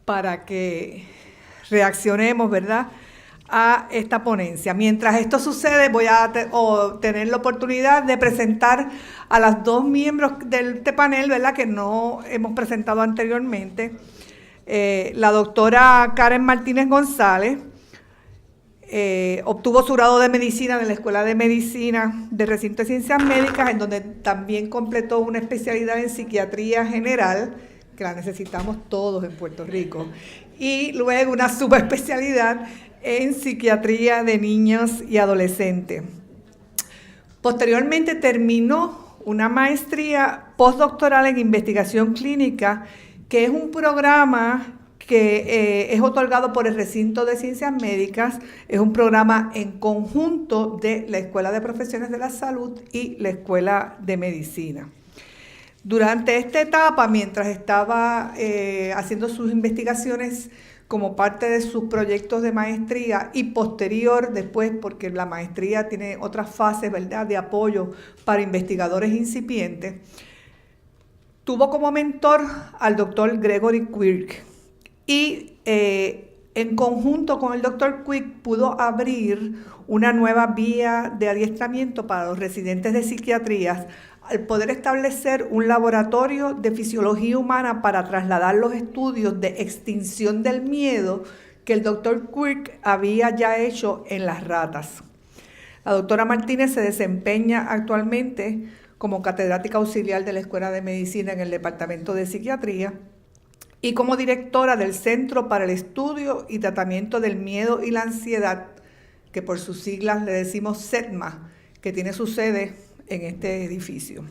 para que reaccionemos, ¿verdad?, a esta ponencia. Mientras esto sucede, voy a tener la oportunidad de presentar a las dos miembros de este panel, ¿verdad?, que no hemos presentado anteriormente. La doctora Karen Martínez González obtuvo su grado de medicina en la Escuela de Medicina del Recinto de Ciencias Médicas, en donde también completó una especialidad en psiquiatría general, que la necesitamos todos en Puerto Rico, y luego una subespecialidad en psiquiatría de niños y adolescentes. Posteriormente terminó una maestría postdoctoral en investigación clínica, que es un programa que es otorgado por el Recinto de Ciencias Médicas. Es un programa en conjunto de la Escuela de Profesiones de la Salud y la Escuela de Medicina. Durante esta etapa, mientras estaba haciendo sus investigaciones como parte de sus proyectos de maestría y posterior después, porque la maestría tiene otras fases, ¿verdad?, de apoyo para investigadores incipientes, tuvo como mentor al doctor Gregory Quirk y en conjunto con el doctor Quirk pudo abrir una nueva vía de adiestramiento para los residentes de psiquiatría al poder establecer un laboratorio de fisiología humana para trasladar los estudios de extinción del miedo que el doctor Quirk había ya hecho en las ratas. La doctora Martínez se desempeña actualmente como catedrática auxiliar de la Escuela de Medicina en el Departamento de Psiquiatría y como directora del Centro para el Estudio y Tratamiento del Miedo y la Ansiedad, que por sus siglas le decimos CETMA, que tiene su sede en este edificio.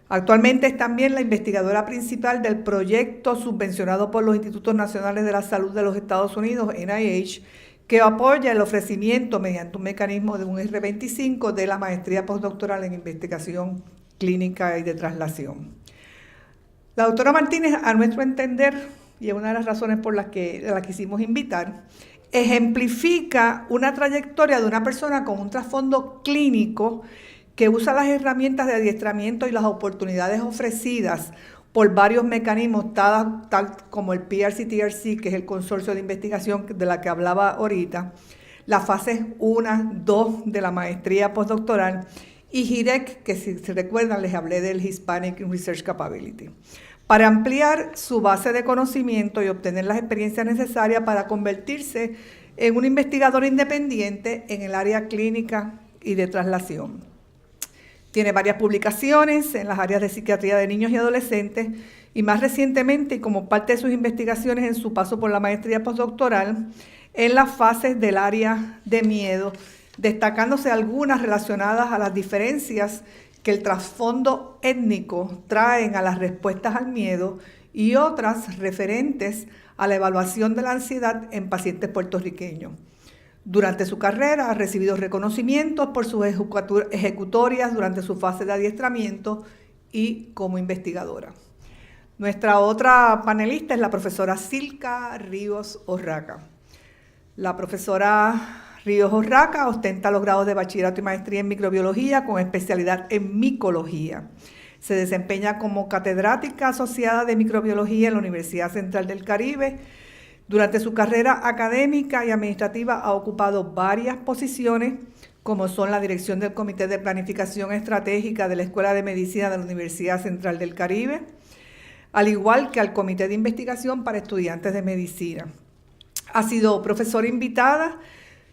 Actualmente es también la investigadora principal del proyecto subvencionado por los Institutos Nacionales de la Salud de los Estados Unidos, NIH, que apoya el ofrecimiento mediante un mecanismo de un R25 de la maestría postdoctoral en investigación clínica y de traslación. La doctora Martínez, a nuestro entender, y es una de las razones por las que la quisimos invitar, ejemplifica una trayectoria de una persona con un trasfondo clínico que usa las herramientas de adiestramiento y las oportunidades ofrecidas por varios mecanismos, tal como el PRC-TRC, que es el consorcio de investigación de la que hablaba ahorita, las fases 1, 2 de la maestría postdoctoral, y HIREC, que si se recuerdan les hablé del Hispanic Research Capability, para ampliar su base de conocimiento y obtener las experiencias necesarias para convertirse en un investigador independiente en el área clínica y de traslación. Tiene varias publicaciones en las áreas de psiquiatría de niños y adolescentes y más recientemente, y como parte de sus investigaciones en su paso por la maestría postdoctoral, en las fases del área de miedo, destacándose algunas relacionadas a las diferencias que el trasfondo étnico traen a las respuestas al miedo y otras referentes a la evaluación de la ansiedad en pacientes puertorriqueños. Durante su carrera ha recibido reconocimientos por sus ejecutorias durante su fase de adiestramiento y como investigadora. Nuestra otra panelista es la profesora Silka Ríos Orraca. La profesora Ríos Orraca ostenta los grados de bachillerato y maestría en microbiología con especialidad en micología. Se desempeña como catedrática asociada de microbiología en la Universidad Central del Caribe. Durante su carrera académica y administrativa ha ocupado varias posiciones, como son la dirección del Comité de Planificación Estratégica de la Escuela de Medicina de la Universidad Central del Caribe, al igual que al Comité de Investigación para Estudiantes de Medicina. Ha sido profesora invitada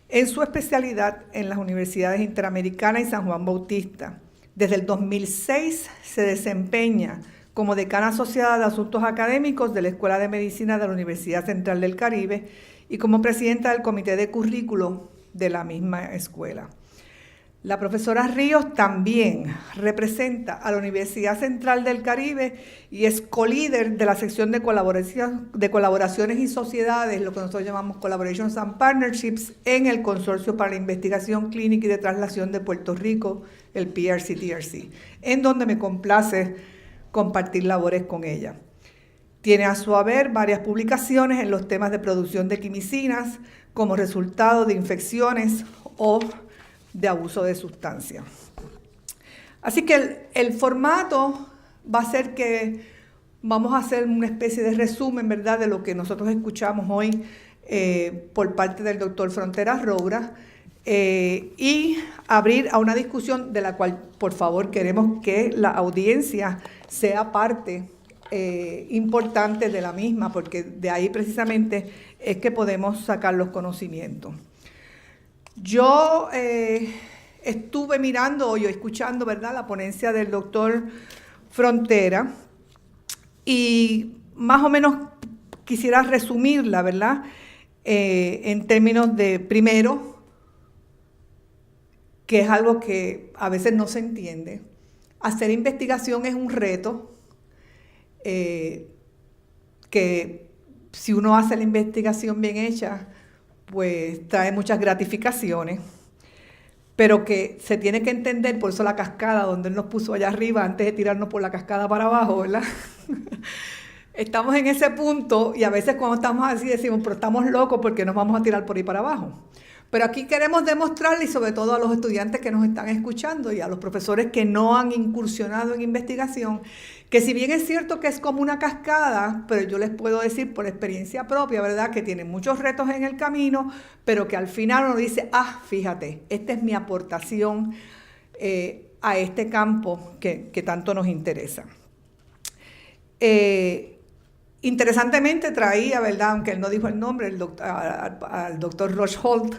en su especialidad en las Universidades Interamericana y San Juan Bautista. Desde el 2006 se desempeña como decana asociada de Asuntos Académicos de la Escuela de Medicina de la Universidad Central del Caribe y como presidenta del Comité de Currículo de la misma escuela. La profesora Ríos también representa a la Universidad Central del Caribe y es co-líder de la sección de colaboraciones y sociedades, lo que nosotros llamamos Collaborations and Partnerships, en el Consorcio para la Investigación Clínica y de Traslación de Puerto Rico, el PRC-TRC, en donde me complace compartir labores con ella. Tiene a su haber varias publicaciones en los temas de producción de quimicinas como resultado de infecciones o de abuso de sustancias. Así que el formato va a ser que Vamos a hacer una especie de resumen, ¿verdad?, de lo que nosotros escuchamos hoy por parte del doctor Fronteras Roura y abrir a una discusión de la cual, por favor, queremos que la audiencia sea parte importante de la misma, porque de ahí precisamente es que podemos sacar los conocimientos. Yo estuve mirando y escuchando, ¿verdad?, la ponencia del doctor Frontera y más o menos quisiera resumirla, ¿verdad?, en términos de, primero, que es algo que a veces no se entiende. Hacer investigación es un reto que si uno hace la investigación bien hecha, pues trae muchas gratificaciones, pero que se tiene que entender, por eso la cascada, donde él nos puso allá arriba antes de tirarnos por la cascada para abajo, ¿verdad? Estamos en ese punto y a veces cuando estamos así decimos, pero estamos locos porque nos vamos a tirar por ahí para abajo. Pero aquí queremos demostrarle, y sobre todo a los estudiantes que nos están escuchando y a los profesores que no han incursionado en investigación, que si bien es cierto que es como una cascada, pero yo les puedo decir por experiencia propia, ¿verdad?, que tiene muchos retos en el camino, pero que al final uno dice, fíjate, esta es mi aportación a este campo que tanto nos interesa. Interesantemente traía, ¿verdad?, aunque él no dijo el nombre, al doctor Rochholt,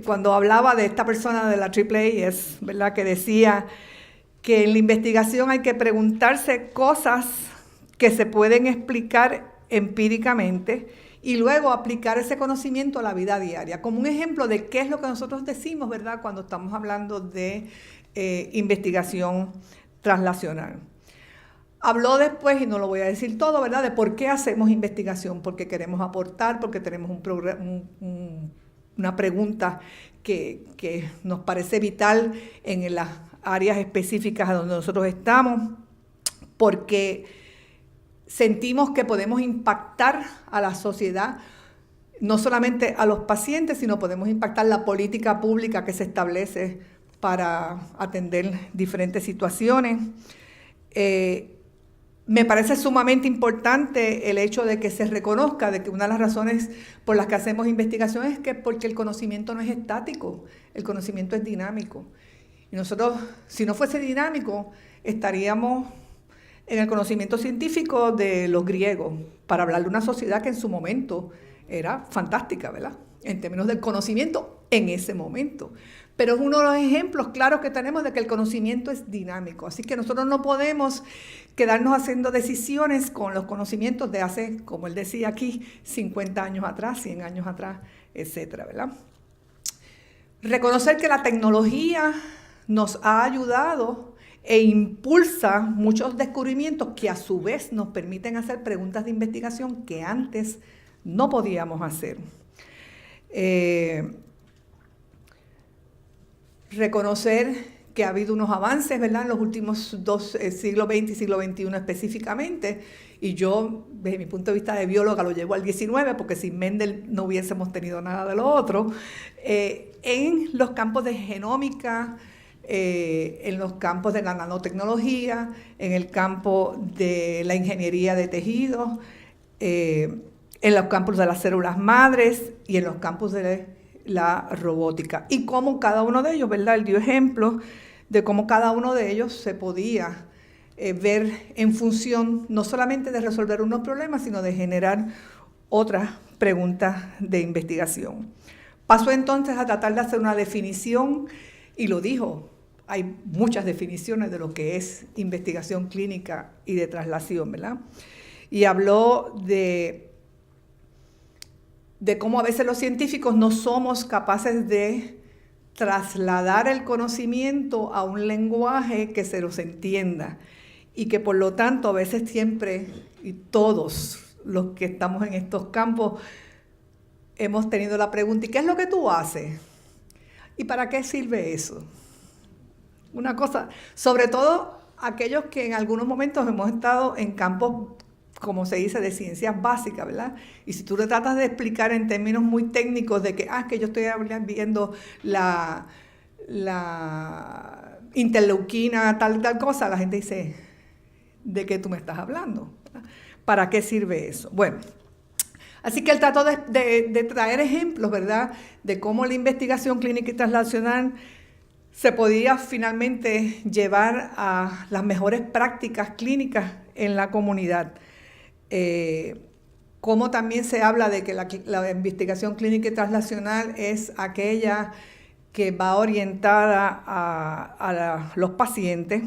cuando hablaba de esta persona de la AAAS, ¿verdad?, que decía que en la investigación hay que preguntarse cosas que se pueden explicar empíricamente y luego aplicar ese conocimiento a la vida diaria, como un ejemplo de qué es lo que nosotros decimos, ¿verdad?, cuando estamos hablando de investigación translacional. Habló después, y no lo voy a decir todo, ¿verdad?, de por qué hacemos investigación, porque queremos aportar, porque tenemos una pregunta que nos parece vital en las áreas específicas donde nosotros estamos, porque sentimos que podemos impactar a la sociedad, no solamente a los pacientes, sino podemos impactar la política pública que se establece para atender diferentes situaciones. Me parece sumamente importante el hecho de que se reconozca de que una de las razones por las que hacemos investigación es que porque el conocimiento no es estático, el conocimiento es dinámico. Y nosotros, si no fuese dinámico, estaríamos en el conocimiento científico de los griegos, para hablar de una sociedad que en su momento era fantástica, ¿verdad?, en términos del conocimiento en ese momento. Pero es uno de los ejemplos claros que tenemos de que el conocimiento es dinámico. Así que nosotros no podemos quedarnos haciendo decisiones con los conocimientos de hace, como él decía aquí, 50 años atrás, 100 años atrás, etcétera, ¿verdad? Reconocer que la tecnología nos ha ayudado e impulsa muchos descubrimientos que a su vez nos permiten hacer preguntas de investigación que antes no podíamos hacer. Reconocer que ha habido unos avances, ¿verdad?, en los últimos dos siglo XX y siglo XXI específicamente, y yo, desde mi punto de vista de bióloga, lo llevo al XIX, porque sin Mendel no hubiésemos tenido nada de lo otro, en los campos de genómica, en los campos de la nanotecnología, en el campo de la ingeniería de tejidos, en los campos de las células madres y en los campos de la robótica. Y cómo cada uno de ellos, ¿verdad?, él dio ejemplos de cómo cada uno de ellos se podía ver en función no solamente de resolver unos problemas, sino de generar otras preguntas de investigación. Pasó entonces a tratar de hacer una definición, y lo dijo, hay muchas definiciones de lo que es investigación clínica y de traslación, ¿verdad? Y habló de cómo a veces los científicos no somos capaces de trasladar el conocimiento a un lenguaje que se los entienda y que por lo tanto a veces siempre, y todos los que estamos en estos campos, hemos tenido la pregunta, ¿y qué es lo que tú haces? ¿Y para qué sirve eso? Una cosa, sobre todo aquellos que en algunos momentos hemos estado en campos, como se dice, de ciencias básicas, ¿verdad? Y si tú le tratas de explicar en términos muy técnicos de que, que yo estoy viendo la interleuquina, tal cosa, la gente dice, de qué tú me estás hablando. ¿Para qué sirve eso? Bueno, así que él trató de traer ejemplos, ¿verdad?, de cómo la investigación clínica y translacional se podía finalmente llevar a las mejores prácticas clínicas en la comunidad. Como también se habla de que la investigación clínica y translacional es aquella que va orientada a los pacientes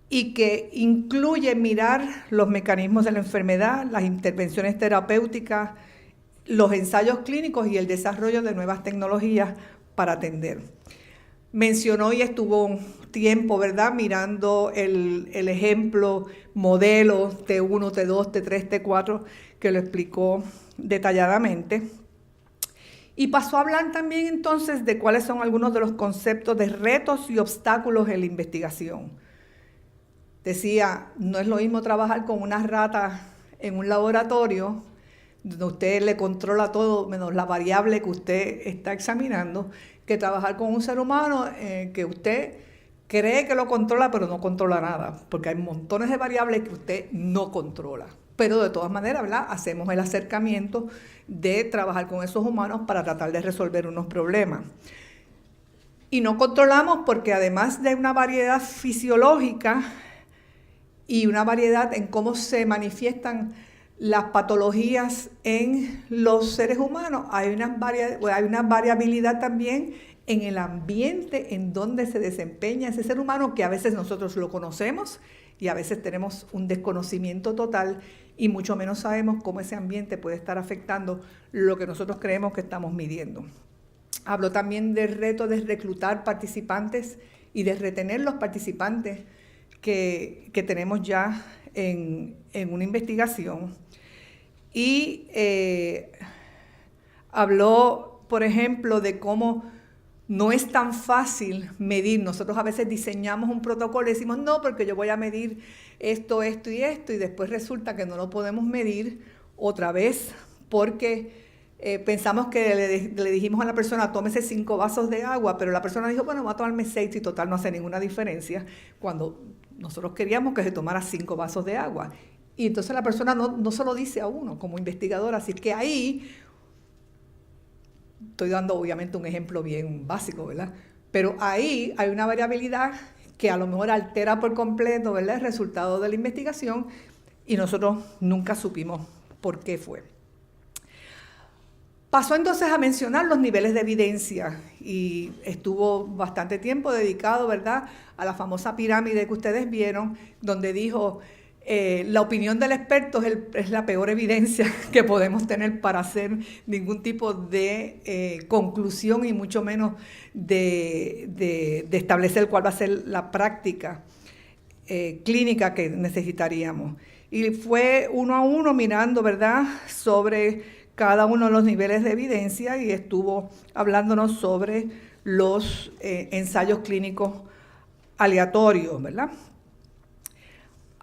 y que incluye mirar los mecanismos de la enfermedad, las intervenciones terapéuticas, los ensayos clínicos y el desarrollo de nuevas tecnologías para atender. Mencionó y estuvo un tiempo, ¿verdad?, mirando el ejemplo, modelo T1, T2, T3, T4, que lo explicó detalladamente. Y pasó a hablar también entonces de cuáles son algunos de los conceptos de retos y obstáculos en la investigación. Decía, no es lo mismo trabajar con una rata en un laboratorio, donde usted le controla todo menos la variable que usted está examinando, que trabajar con un ser humano que usted cree que lo controla, pero no controla nada, porque hay montones de variables que usted no controla. Pero de todas maneras, ¿verdad?, hacemos el acercamiento de trabajar con esos humanos para tratar de resolver unos problemas. Y no controlamos porque además de una variedad fisiológica y una variedad en cómo se manifiestan las patologías en los seres humanos, hay una variabilidad también en el ambiente en donde se desempeña ese ser humano, que a veces nosotros lo conocemos y a veces tenemos un desconocimiento total y mucho menos sabemos cómo ese ambiente puede estar afectando lo que nosotros creemos que estamos midiendo. Habló también del reto de reclutar participantes y de retener los participantes que tenemos ya en una investigación. Y habló, por ejemplo, de cómo no es tan fácil medir. Nosotros a veces diseñamos un protocolo y decimos, no, porque yo voy a medir esto, esto y esto, y después resulta que no lo podemos medir otra vez porque pensamos que le dijimos a la persona, tómese 5 vasos de agua, pero la persona dijo, bueno, voy a tomarme 6 y total no hace ninguna diferencia, cuando nosotros queríamos que se tomara 5 vasos de agua. Y entonces la persona no se lo dice a uno como investigador, así que ahí estoy dando obviamente un ejemplo bien básico, ¿verdad? Pero ahí hay una variabilidad que a lo mejor altera por completo, ¿verdad?, el resultado de la investigación y nosotros nunca supimos por qué fue. Pasó entonces a mencionar los niveles de evidencia y estuvo bastante tiempo dedicado, ¿verdad?, a la famosa pirámide que ustedes vieron, donde dijo, la opinión del experto es la peor evidencia que podemos tener para hacer ningún tipo de conclusión y mucho menos de establecer cuál va a ser la práctica clínica que necesitaríamos. Y fue uno a uno mirando, ¿verdad?, sobre cada uno de los niveles de evidencia y estuvo hablándonos sobre los ensayos clínicos aleatorios, ¿verdad?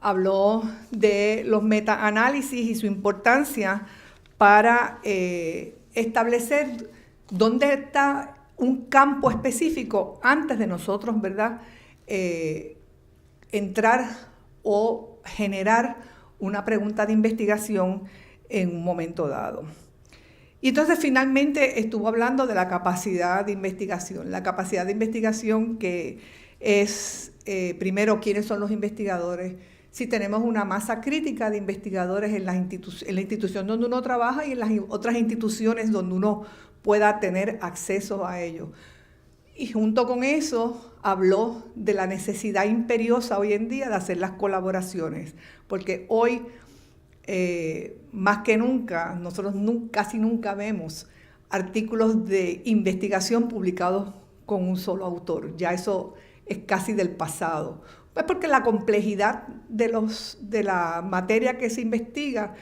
Habló de los metaanálisis y su importancia para establecer dónde está un campo específico antes de nosotros, ¿verdad?, entrar o generar una pregunta de investigación en un momento dado. Y entonces finalmente estuvo hablando de la capacidad de investigación. La capacidad de investigación que es, primero, quiénes son los investigadores, si tenemos una masa crítica de investigadores en la institución donde uno trabaja y en las otras instituciones donde uno pueda tener acceso a ello. Y junto con eso habló de la necesidad imperiosa hoy en día de hacer las colaboraciones, porque hoy más que nunca, nosotros casi nunca vemos artículos de investigación publicados con un solo autor. Ya eso es casi del pasado. Pues porque la complejidad de la materia que se investiga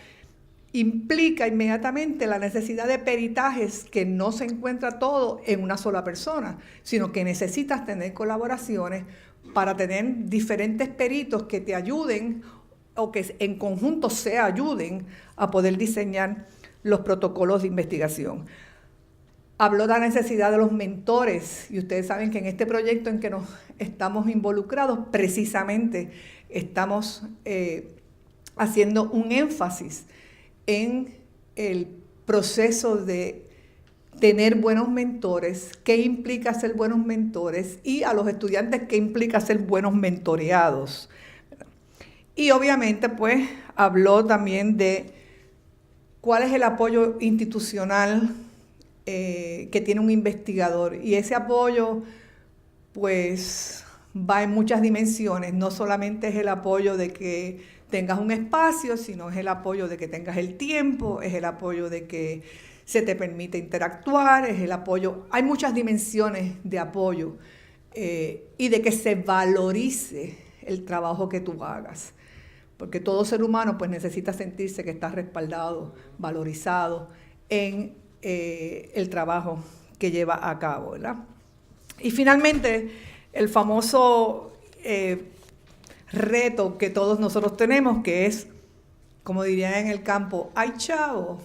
implica inmediatamente la necesidad de peritajes que no se encuentra todo en una sola persona, sino que necesitas tener colaboraciones para tener diferentes peritos que te ayuden o que en conjunto se ayuden a poder diseñar los protocolos de investigación. Habló de la necesidad de los mentores y ustedes saben que en este proyecto en que nos estamos involucrados precisamente estamos haciendo un énfasis en el proceso de tener buenos mentores, qué implica ser buenos mentores, y a los estudiantes qué implica ser buenos mentoreados. Y obviamente pues habló también de cuál es el apoyo institucional que tiene un investigador, y ese apoyo pues va en muchas dimensiones. No solamente es el apoyo de que tengas un espacio, sino es el apoyo de que tengas el tiempo, es el apoyo de que se te permite interactuar, es el apoyo, hay muchas dimensiones de apoyo, y de que se valorice el trabajo que tú hagas, porque todo ser humano pues necesita sentirse que está respaldado, valorizado en el trabajo que lleva a cabo, ¿verdad? Y finalmente, el famoso reto que todos nosotros tenemos, que es, como dirían en el campo, ¡ay, chavo!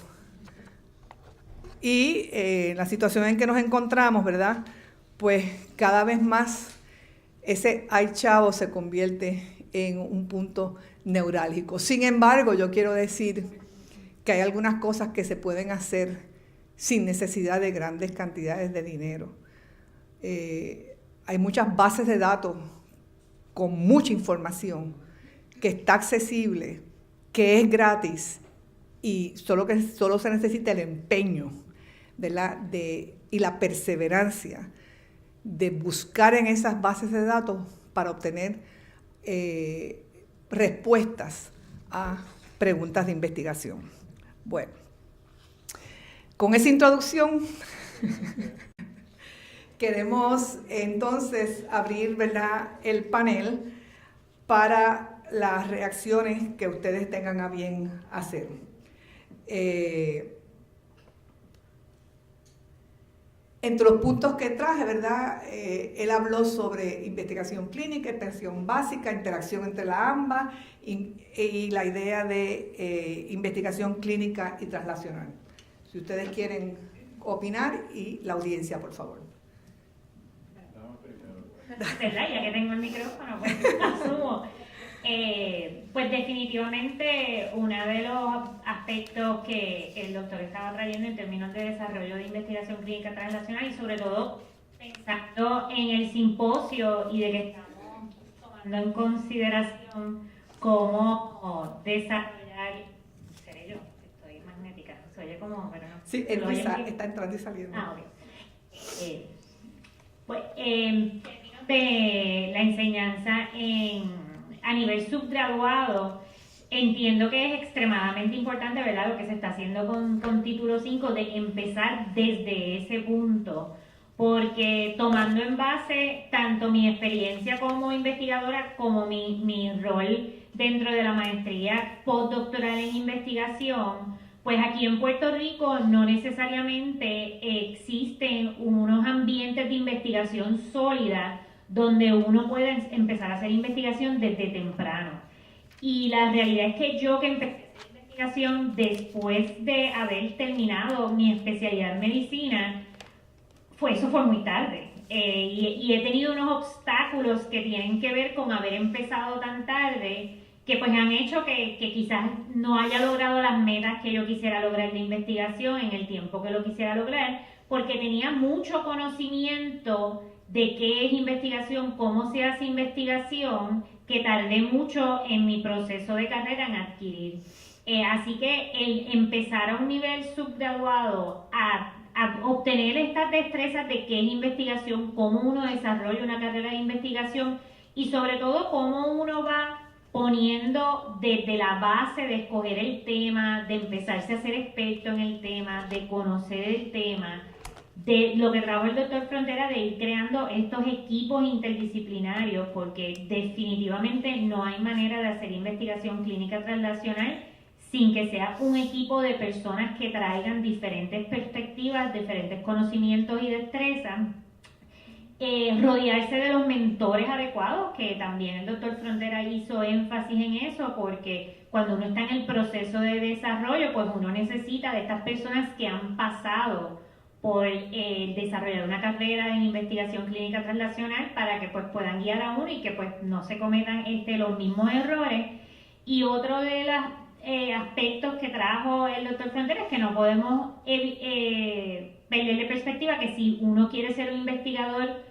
Y la situación en que nos encontramos, ¿verdad? Pues cada vez más ese ¡ay, chavo! Se convierte en un punto neurálgico. Sin embargo, yo quiero decir que hay algunas cosas que se pueden hacer sin necesidad de grandes cantidades de dinero. Hay muchas bases de datos con mucha información que está accesible, que es gratis, y solo se necesita el empeño, ¿verdad? Y la perseverancia de buscar en esas bases de datos para obtener respuestas a preguntas de investigación. Bueno, con esa introducción queremos entonces abrir, ¿verdad?, el panel para las reacciones que ustedes tengan a bien hacer. Entre los puntos que traje, ¿verdad?, él habló sobre investigación clínica, investigación básica, interacción entre la ambas y la idea de investigación clínica y translacional. Si ustedes quieren opinar, y la audiencia, por favor. ¿Verdad? Ya que tengo el micrófono, pues asumo. Pues definitivamente uno de los aspectos que el doctor estaba trayendo en términos de desarrollo de investigación clínica translacional, y sobre todo pensando en el simposio y de que estamos tomando en consideración cómo desarrollar, seré yo, estoy magnética, se oye como, pero no. Sí, Luisa está entrando y saliendo. Ah, ok. Pues en términos de la enseñanza a nivel subgraduado, entiendo que es extremadamente importante, ¿verdad?, lo que se está haciendo con Título 5, de empezar desde ese punto, porque tomando en base tanto mi experiencia como investigadora como mi rol dentro de la maestría postdoctoral en investigación, pues aquí en Puerto Rico no necesariamente existen unos ambientes de investigación sólida donde uno puede empezar a hacer investigación desde temprano. Y la realidad es que yo, que empecé a hacer investigación después de haber terminado mi especialidad en medicina, eso fue muy tarde. Y he tenido unos obstáculos que tienen que ver con haber empezado tan tarde, que pues han hecho que quizás no haya logrado las metas que yo quisiera lograr de investigación en el tiempo que lo quisiera lograr, porque tenía mucho conocimiento de qué es investigación, cómo se hace investigación, que tardé mucho en mi proceso de carrera en adquirir. Así que el empezar a un nivel subgraduado a obtener estas destrezas de qué es investigación, cómo uno desarrolla una carrera de investigación, y sobre todo cómo uno va poniendo desde la base de escoger el tema, de empezarse a ser experto en el tema, de conocer el tema, de lo que trajo el doctor Frontera, de ir creando estos equipos interdisciplinarios, porque definitivamente no hay manera de hacer investigación clínica translacional sin que sea un equipo de personas que traigan diferentes perspectivas, diferentes conocimientos y destrezas. Rodearse de los mentores adecuados, que también el doctor Frontera hizo énfasis en eso, porque cuando uno está en el proceso de desarrollo, pues uno necesita de estas personas que han pasado por desarrollar una carrera en investigación clínica translacional para que pues puedan guiar a uno y que pues no se cometan los mismos errores. Y otro de los aspectos que trajo el doctor Frontera es que no podemos perderle perspectiva que si uno quiere ser un investigador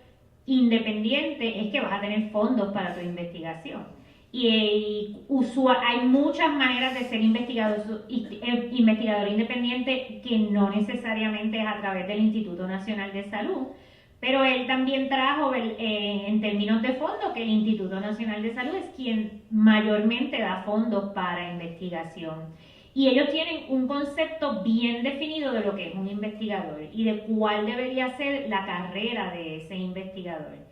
independiente es que vas a tener fondos para tu investigación. Y hay muchas maneras de ser investigador independiente que no necesariamente es a través del Instituto Nacional de Salud, pero él también trajo en términos de fondos que el Instituto Nacional de Salud es quien mayormente da fondos para investigación. Y ellos tienen un concepto bien definido de lo que es un investigador y de cuál debería ser la carrera de ese investigador.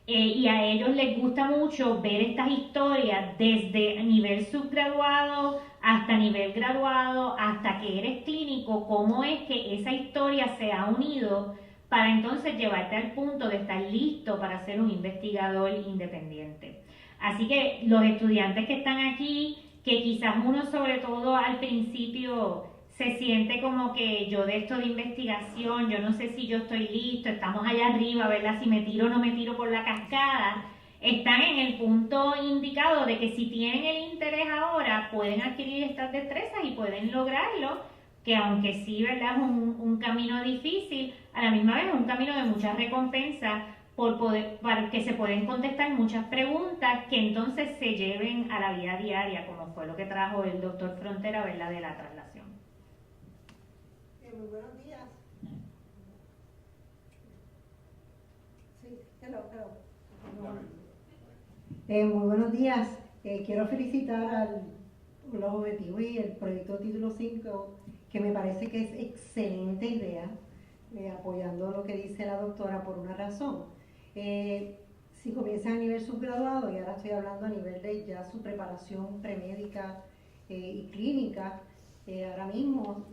Y a ellos les gusta mucho ver estas historias desde nivel subgraduado hasta nivel graduado, hasta que eres clínico, cómo es que esa historia se ha unido para entonces llevarte al punto de estar listo para ser un investigador independiente. Así que los estudiantes que están aquí, que quizás uno sobre todo al principio se siente como que yo de esto de investigación, yo no sé si yo estoy listo, estamos allá arriba, ¿verdad? Si me tiro o no me tiro por la cascada, están en el punto indicado de que si tienen el interés ahora, pueden adquirir estas destrezas y pueden lograrlo, que aunque sí, ¿verdad? Es un camino difícil, a la misma vez es un camino de muchas recompensas para que se pueden contestar muchas preguntas que entonces se lleven a la vida diaria, como fue lo que trajo el doctor Frontera, ¿verdad? De la traslación. Muy buenos días. Sí, hello. Muy buenos días. Quiero felicitar a los objetivos y el proyecto Título 5, que me parece que es excelente idea, apoyando lo que dice la doctora por una razón. Si comienzan a nivel subgraduado, y ahora estoy hablando a nivel de ya su preparación premédica y clínica, ahora mismo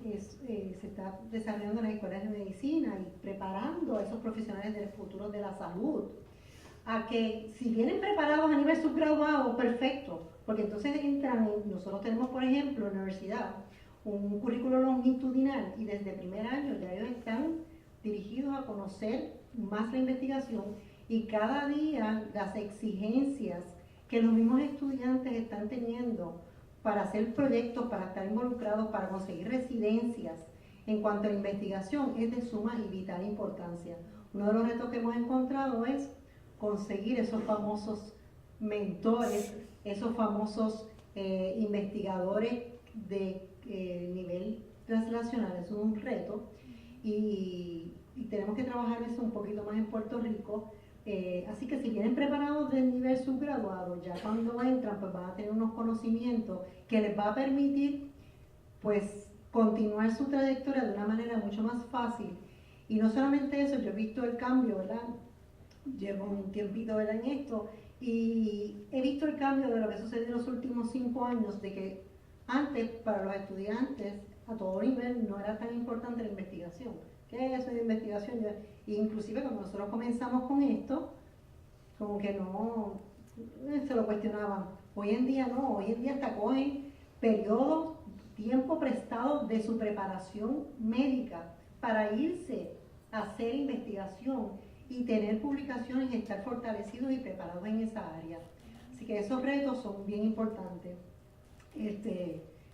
se está desarrollando en las escuelas de medicina y preparando a esos profesionales del futuro de la salud a que si vienen preparados a nivel subgraduado, perfecto, porque entonces entran, nosotros tenemos por ejemplo en la universidad un currículo longitudinal y desde primer año ya ellos están dirigidos a conocer más la investigación y cada día las exigencias que los mismos estudiantes están teniendo para hacer proyectos, para estar involucrados, para conseguir residencias en cuanto a la investigación es de suma y vital importancia. Uno de los retos que hemos encontrado es conseguir esos famosos mentores, esos famosos investigadores de nivel translacional. Es un reto y tenemos que trabajar eso un poquito más en Puerto Rico. Así que si vienen preparados del nivel subgraduado, ya cuando entran pues van a tener unos conocimientos que les va a permitir pues continuar su trayectoria de una manera mucho más fácil. Y no solamente eso, yo he visto el cambio, ¿verdad? Llevo un tiempito, ¿verdad?, en esto y he visto el cambio de lo que sucedió en los últimos 5 años, de que antes para los estudiantes a todo nivel no era tan importante la investigación. ¿Qué es eso de investigación? Inclusive cuando nosotros comenzamos con esto, como que no se lo cuestionaban. Hoy en día no, hoy en día hasta cogen periodos, tiempo prestado de su preparación médica para irse a hacer investigación y tener publicaciones y estar fortalecidos y preparados en esa área. Así que esos retos son bien importantes.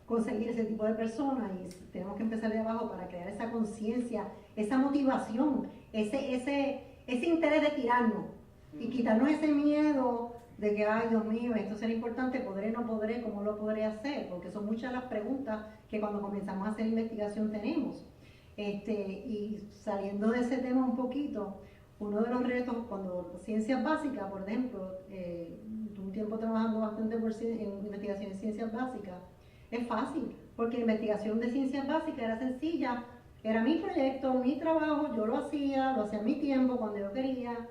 Conseguir ese tipo de personas y tenemos que empezar de abajo para crear esa conciencia, esa motivación, ese interés de tirarnos y quitarnos ese miedo de que, ay Dios mío, esto será importante, podré, no podré, cómo lo podré hacer, porque son muchas las preguntas que cuando comenzamos a hacer investigación tenemos. Y saliendo de ese tema un poquito, uno de los retos cuando ciencias básicas, por ejemplo, un tiempo trabajando bastante en investigación en ciencias básicas, es fácil, porque la investigación de ciencias básicas era sencilla, era mi proyecto, mi trabajo, yo lo hacía a mi tiempo, cuando yo quería,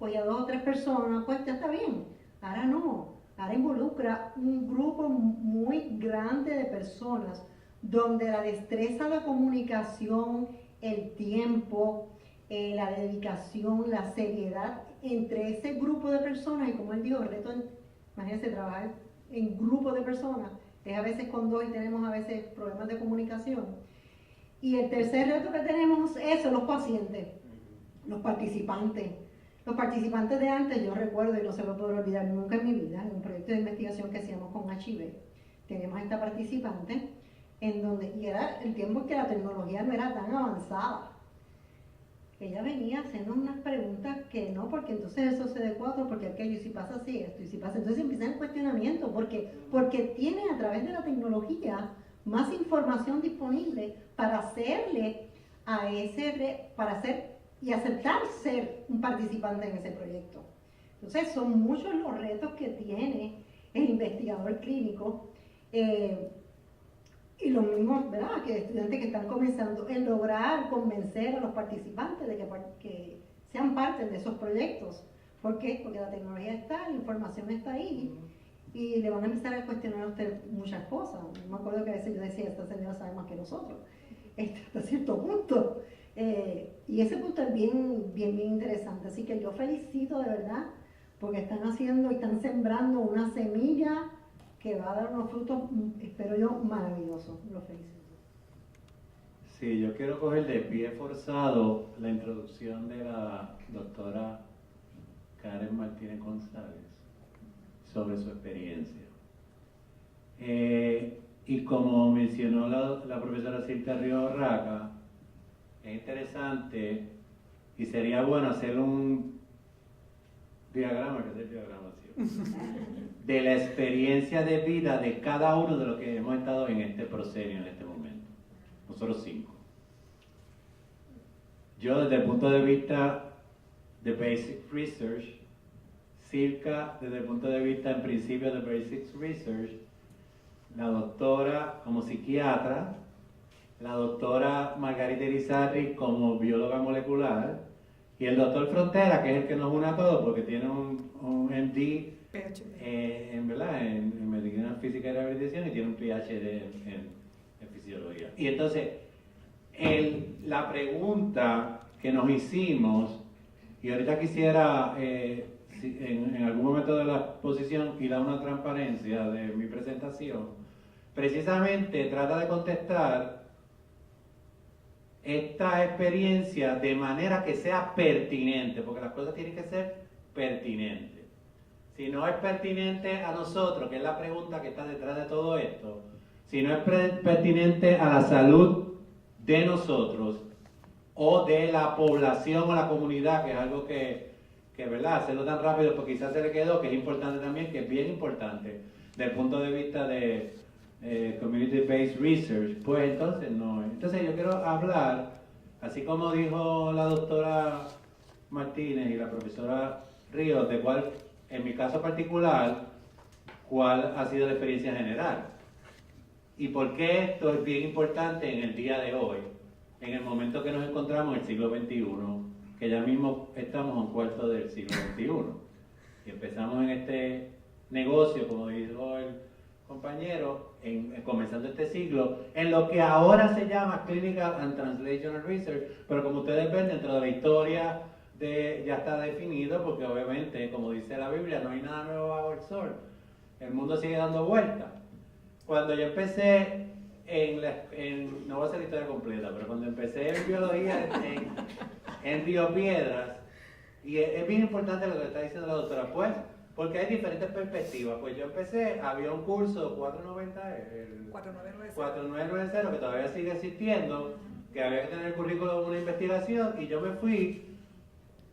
cogía 2 o 3 personas, pues ya está bien. Ahora no, ahora involucra un grupo muy grande de personas, donde la destreza, la comunicación, el tiempo, la dedicación, la seriedad entre ese grupo de personas, y como él dijo, el reto, imagínense, trabajar en grupo de personas, es a veces con 2 y tenemos a veces problemas de comunicación. Y el tercer reto que tenemos son los pacientes, los participantes. Los participantes de antes, yo recuerdo, y no se lo puedo olvidar nunca en mi vida, en un proyecto de investigación que hacíamos con HIV, teníamos a esta participante, y era el tiempo en que la tecnología no era tan avanzada. Ella venía haciendo unas preguntas que no, porque entonces eso se de cuatro, porque aquello, y si pasa así, esto, y si pasa, entonces empieza el cuestionamiento, porque tiene a través de la tecnología más información disponible para hacerle para hacer y aceptar ser un participante en ese proyecto. Entonces son muchos los retos que tiene el investigador clínico y los mismos, ¿verdad?, que estudiantes que están comenzando en lograr convencer a los participantes de que sean parte de esos proyectos. ¿Por qué? Porque la tecnología está, la información está ahí y le van a empezar a cuestionar a usted muchas cosas. Me acuerdo que a veces yo decía, esta señora sabe más que nosotros, hasta cierto punto. Y ese punto es bien interesante. Así que yo felicito de verdad porque están haciendo y están sembrando una semilla que va a dar unos frutos, espero yo, maravillosos. Lo felicito. Sí, yo quiero coger de pie forzado la introducción de la doctora Karen Martínez González sobre su experiencia. Y como mencionó la profesora Silvia Ríos Raca, es interesante y sería bueno hacer un diagrama, que es el diagrama, ¿sí?, de la experiencia de vida de cada uno de los que hemos estado en este proscenio, en este momento. Nosotros 5. Yo desde el punto de vista de Basic Research, Silka desde el punto de vista en principio de Basic Research, la doctora como psiquiatra, la doctora Margarita Irizarry como bióloga molecular y el doctor Frontera, que es el que nos une a todos porque tiene un MD en medicina física y rehabilitación y tiene un PhD en fisiología. Y entonces, la pregunta que nos hicimos, y ahorita quisiera en algún momento de la exposición ir a una transparencia de mi presentación, precisamente trata de contestar esta experiencia de manera que sea pertinente, porque las cosas tienen que ser pertinentes. Si no es pertinente a nosotros, que es la pregunta que está detrás de todo esto, si no es pertinente a la salud de nosotros o de la población o la comunidad, que es algo que ¿verdad?, hacerlo tan rápido porque quizás se le quedó, que es importante también, que es bien importante, desde el punto de vista de Community-Based Research, pues entonces no. Entonces yo quiero hablar, así como dijo la doctora Martínez y la profesora Ríos, de cuál, en mi caso particular, cuál ha sido la experiencia general. Y por qué esto es bien importante en el día de hoy, en el momento que nos encontramos en el siglo XXI, que ya mismo estamos a un cuarto del siglo XXI. Y empezamos en este negocio, como dijo el compañero, comenzando este siglo, en lo que ahora se llama Clinical and Translational Research, pero como ustedes ven, dentro de la historia ya está definido, porque obviamente, como dice la Biblia, no hay nada nuevo bajo el sol. El mundo sigue dando vueltas. Cuando yo empecé no voy a hacer la historia completa, pero cuando empecé en biología en Río Piedras, y es bien importante lo que está diciendo la doctora, pues, porque hay diferentes perspectivas. Pues yo empecé, había un curso 4990, que todavía sigue existiendo, que había que tener el currículo de una investigación, y yo me fui,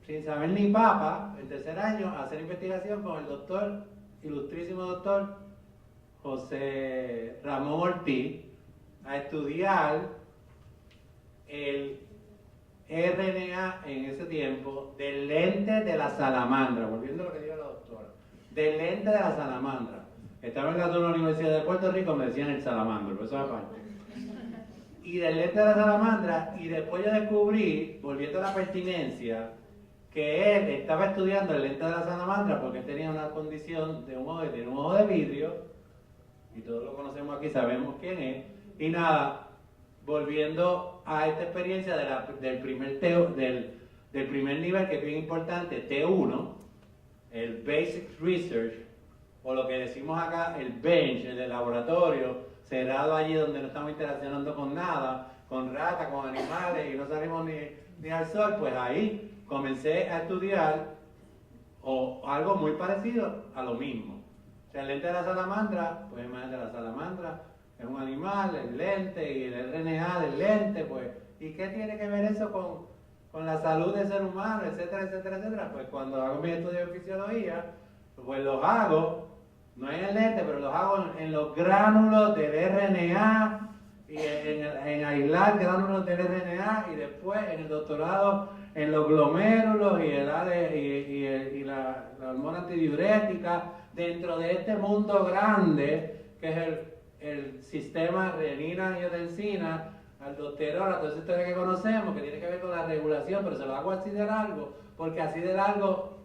sin saber ni papa, el tercer año, a hacer investigación con el ilustrísimo doctor José Ramón Ortiz, a estudiar el RNA en ese tiempo del lente de la salamandra, volviendo a lo que dijo la doctora, del lente de la salamandra. Estaba en la Universidad de Puerto Rico, me decían el salamandro, pero eso aparte. Y del lente de la salamandra, y después yo descubrí, volviendo a la pertinencia, que él estaba estudiando el lente de la salamandra porque él tenía una condición de un ojo de vidrio, y todos lo conocemos aquí, sabemos quién es. Y nada, volviendo a esta experiencia del primer nivel, que es bien importante, T1, el Basic Research, o lo que decimos acá, el bench, el de laboratorio, cerrado allí donde no estamos interaccionando con nada, con ratas, con animales y no salimos ni al sol, pues ahí comencé a estudiar algo muy parecido a lo mismo. O sea, el lente de la salamandra, pues imagínate, la salamandra es un animal, el lente y el RNA del lente, pues, ¿y qué tiene que ver eso con la salud del ser humano, etcétera, etcétera, etcétera? Pues cuando hago mis estudios de fisiología, pues los hago, no en el lente, pero los hago en los gránulos del RNA, y en aislar gránulos del RNA, y después en el doctorado en los glomérulos y la hormona antidiurética, dentro de este mundo grande que es el sistema renina-angiotensina, aldosterona, toda esa historia que conocemos, que tiene que ver con la regulación, pero se lo hago así de largo, porque así de largo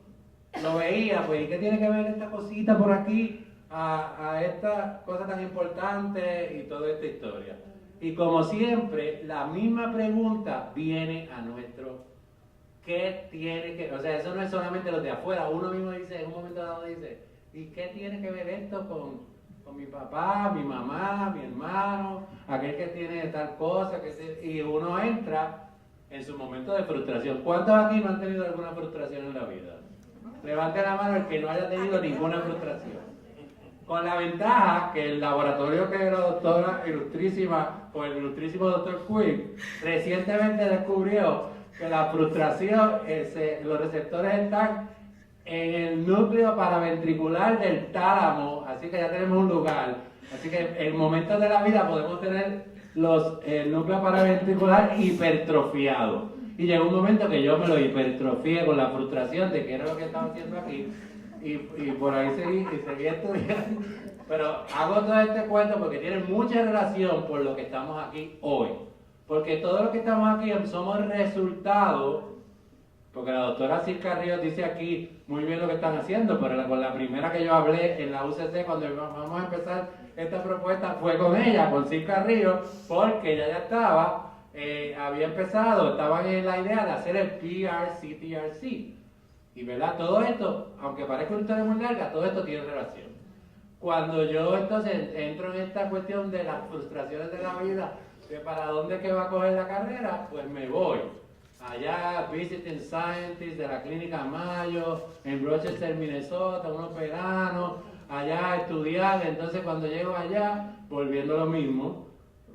lo veía, pues, ¿y qué tiene que ver esta cosita por aquí a esta cosa tan importante y toda esta historia? Y como siempre, la misma pregunta viene a nuestro, ¿qué tiene que, o sea, eso no es solamente los de afuera, uno mismo dice, en un momento dado dice, ¿y qué tiene que ver esto con mi papá, mi mamá, mi hermano, aquel que tiene tal cosa, y uno entra en su momento de frustración? ¿Cuántos aquí no han tenido alguna frustración en la vida? Levante la mano el que no haya tenido ninguna frustración. Con la ventaja que el laboratorio que la doctora ilustrísima, o el ilustrísimo doctor Quick, recientemente descubrió que la frustración, los receptores están en el núcleo paraventricular del tálamo, así que ya tenemos un lugar. Así que en momentos de la vida podemos tener el núcleo paraventricular hipertrofiado. Y llegó un momento que yo me lo hipertrofié con la frustración de que era lo que estaba haciendo aquí. Y por ahí seguí estudiando. Pero hago todo este cuento porque tiene mucha relación por lo que estamos aquí hoy. Porque todo lo que estamos aquí somos resultado, porque la doctora Circa Ríos dice aquí muy bien lo que están haciendo, pero con la primera que yo hablé en la UCC cuando vamos a empezar esta propuesta fue con ella, con Circa Ríos, porque ella ya estaba, había empezado, estaban en la idea de hacer el PRC-TRC. Y verdad, todo esto, aunque parezca una historia muy larga, todo esto tiene relación. Cuando yo entonces entro en esta cuestión de las frustraciones de la vida, de para dónde que va a coger la carrera, pues me voy. Allá, visiting scientist de la clínica Mayo, en Rochester, Minnesota, unos veranos, allá a estudiar. Entonces cuando llego allá, volviendo lo mismo,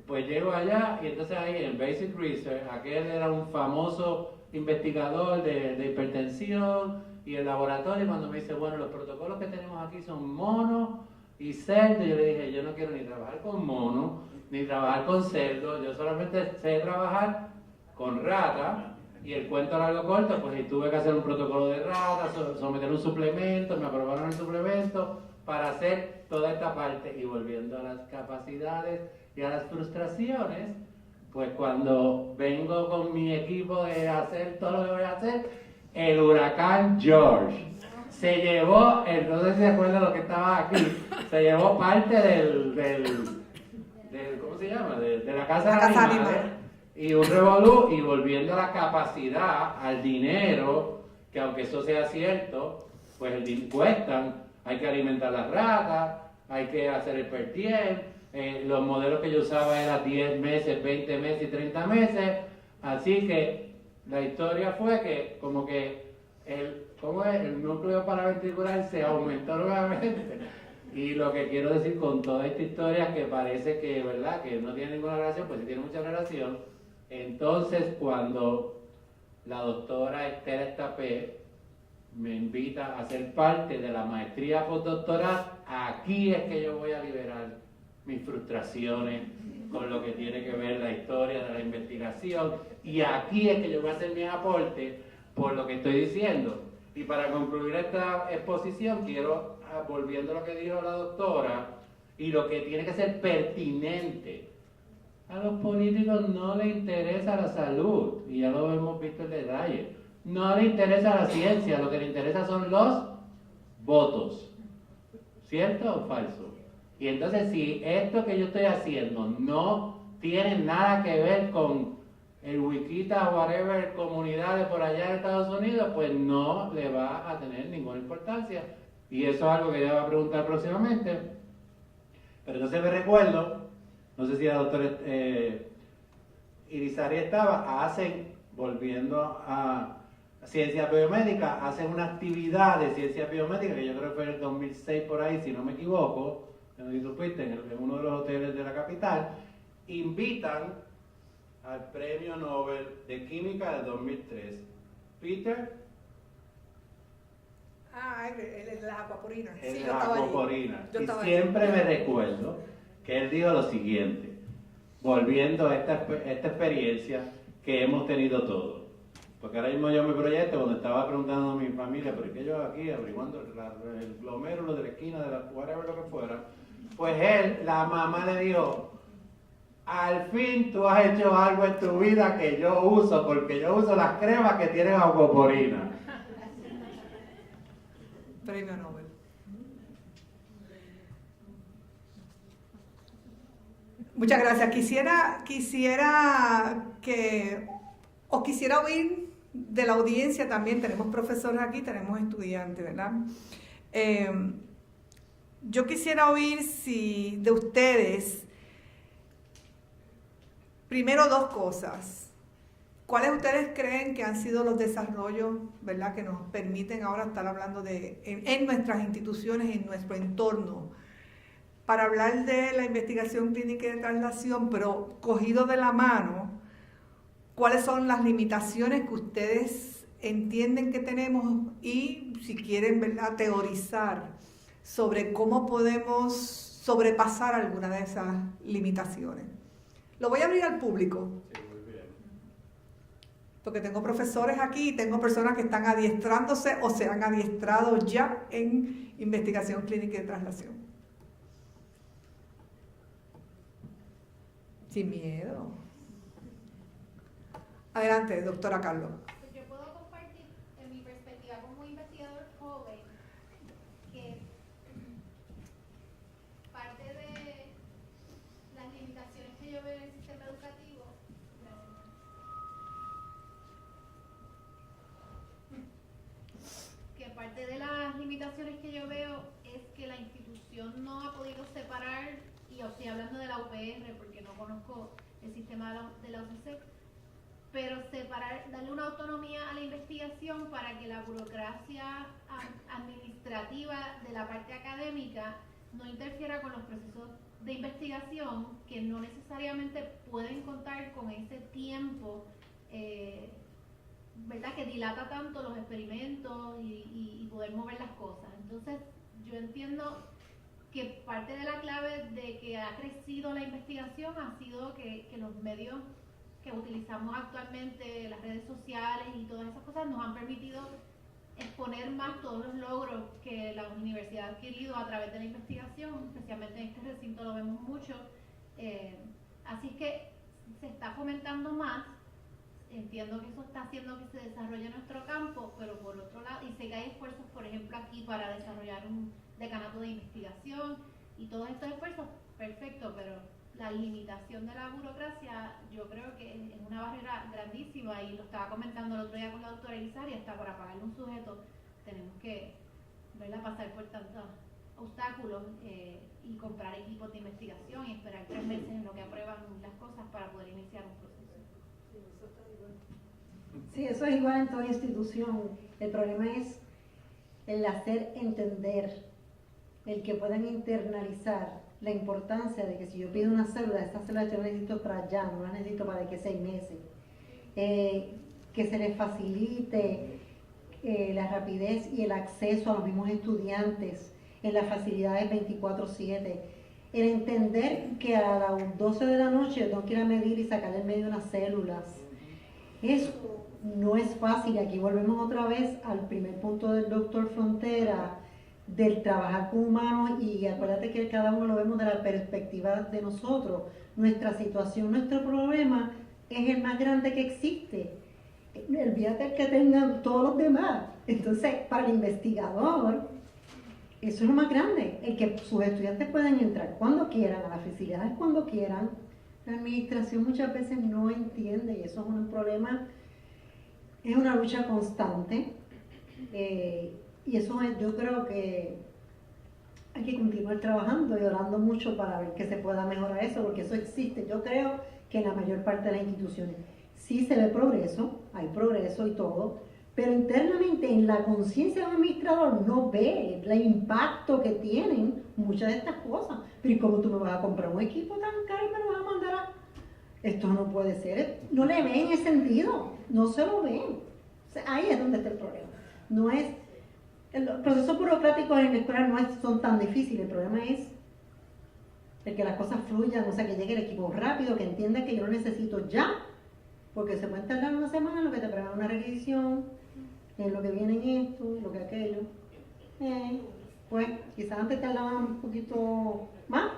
pues llego allá y entonces ahí en Basic Research, aquel era un famoso investigador de hipertensión y el laboratorio, cuando me dice, bueno, los protocolos que tenemos aquí son mono y cerdo, yo le dije, yo no quiero ni trabajar con mono, ni trabajar con cerdo, yo solamente sé trabajar con rata. Y el cuento largo corto, pues tuve que hacer un protocolo de rata, someter un suplemento, me aprobaron el suplemento para hacer toda esta parte. Y volviendo a las capacidades y a las frustraciones, pues cuando vengo con mi equipo de hacer todo lo que voy a hacer, el huracán George se llevó, no sé si se acuerdan lo que estaba aquí, se llevó parte del ¿cómo se llama? De la casa de animales. Y un revolú, y volviendo a la capacidad, al dinero, que aunque eso sea cierto, pues cuestan, hay que alimentar las ratas, hay que hacer el per diem, los modelos que yo usaba eran 10 meses, 20 meses y 30 meses, así que la historia fue que como que el núcleo paraventricular se aumentó nuevamente. Y lo que quiero decir con toda esta historia, que parece que, ¿verdad?, que no tiene ninguna relación, pues sí tiene mucha relación. Entonces, cuando la doctora Estela Estapé me invita a ser parte de la maestría postdoctoral, aquí es que yo voy a liberar mis frustraciones con lo que tiene que ver la historia de la investigación, y aquí es que yo voy a hacer mi aporte por lo que estoy diciendo. Y para concluir esta exposición, quiero, volviendo a lo que dijo la doctora, y lo que tiene que ser pertinente. A los políticos no les interesa la salud, y ya lo hemos visto en detalle. No les interesa la ciencia, lo que les interesa son los votos. ¿Cierto o falso? Y entonces, si esto que yo estoy haciendo no tiene nada que ver con el Wikita o whatever comunidades por allá en Estados Unidos, pues no le va a tener ninguna importancia. Y eso es algo que ella va a preguntar próximamente. Pero entonces me recuerdo no sé si la doctora Irizarry estaba, volviendo a ciencias biomédicas, hacen una actividad de ciencias biomédicas, que yo creo que fue en el 2006 por ahí, si no me equivoco, no sé si tú fuiste, en uno de los hoteles de la capital, invitan al premio Nobel de Química del 2003, Peter. El de las acuaporinas. El Sí, de yo las estaba allí. acuaporinas. Yo Y estaba siempre allí. me recuerdo que él dijo lo siguiente, volviendo a esta experiencia que hemos tenido todos. Porque ahora mismo yo me proyecto cuando estaba preguntando a mi familia, ¿pero qué yo aquí averiguando el glomérulo de la esquina, de la whatever, lo que fuera? Pues él, la mamá le dijo, al fin tú has hecho algo en tu vida que yo uso, porque yo uso las cremas que tienen acuaporina. Premio Nobel. Muchas gracias. Quisiera oír de la audiencia también. Tenemos profesores aquí, tenemos estudiantes, ¿verdad? Yo quisiera oír de ustedes, primero dos cosas. ¿Cuáles ustedes creen que han sido los desarrollos, ¿verdad?, que nos permiten ahora estar hablando en nuestras instituciones, en nuestro entorno, para hablar de la investigación clínica y de traslación, pero cogido de la mano, cuáles son las limitaciones que ustedes entienden que tenemos y, si quieren, ¿verdad?, teorizar sobre cómo podemos sobrepasar alguna de esas limitaciones? Lo voy a abrir al público. Porque tengo profesores aquí y tengo personas que están adiestrándose o se han adiestrado ya en investigación clínica y de traslación. Sin miedo. Adelante, doctora Carlos. Pues yo puedo compartir en mi perspectiva como investigador joven que parte de las limitaciones que yo veo en el sistema educativo, que parte de las limitaciones que yo veo es que la institución no ha podido separar, y yo estoy hablando de la UPR porque no conozco el sistema de la UCC, pero separar, darle una autonomía a la investigación para que la burocracia administrativa de la parte académica no interfiera con los procesos de investigación que no necesariamente pueden contar con ese tiempo, ¿verdad?, que dilata tanto los experimentos y poder mover las cosas. Entonces, yo entiendo que parte de la clave de que ha crecido la investigación ha sido que los medios que utilizamos actualmente, las redes sociales y todas esas cosas, nos han permitido exponer más todos los logros que la universidad ha adquirido a través de la investigación, especialmente en este recinto lo vemos mucho. Así que se está fomentando más. Entiendo que eso está haciendo que se desarrolle nuestro campo, pero por otro lado, y sé que hay esfuerzos, por ejemplo, aquí para desarrollar un decanato de investigación y todos estos esfuerzos, perfecto, pero la limitación de la burocracia yo creo que es una barrera grandísima, y lo estaba comentando el otro día con la doctora Irizarry, hasta para pagarle un sujeto tenemos que, ¿verdad?, pasar por tantos obstáculos y comprar equipos de investigación y esperar 3 meses en lo que aprueban las cosas para poder iniciar un proceso. Sí, eso es igual en toda institución. El problema es el hacer entender, el que puedan internalizar la importancia de que si yo pido una célula, esta célula yo la necesito para allá, no la necesito para de que 6 meses. Que se les facilite la rapidez y el acceso a los mismos estudiantes en las facilidades 24/7. El entender que a las 12 de la noche yo tengo que ir a medir y sacar en medio unas células. Eso no es fácil. Aquí volvemos otra vez al primer punto del doctor Frontera, del trabajar con humanos, y acuérdate que cada uno lo vemos de la perspectiva de nosotros. Nuestra situación, nuestro problema es el más grande que existe. Olvídate que tengan todos los demás. Entonces, para el investigador, eso es lo más grande, el que sus estudiantes puedan entrar cuando quieran, a las facilidades cuando quieran. La administración muchas veces no entiende, y eso es un problema, es una lucha constante. Y eso yo creo que hay que continuar trabajando y orando mucho para ver que se pueda mejorar eso, porque eso existe. Yo creo que en la mayor parte de las instituciones sí se ve progreso, hay progreso y todo, pero internamente en la conciencia del administrador no ve el impacto que tienen muchas de estas cosas. Pero ¿y cómo tú me vas a comprar un equipo tan caro y me lo vas a mandar a...? Esto no puede ser, no le ven el sentido, no se lo ven. O sea, ahí es donde está el problema. No es, los procesos burocráticos en la escuela no son tan difíciles, el problema es el que las cosas fluyan, o sea, que llegue el equipo rápido, que entienda que yo lo necesito ya, porque se puede tardar una semana en lo que te preparan una requisición, en lo que viene en esto, en lo que aquello. Pues quizás antes tardaban un poquito más,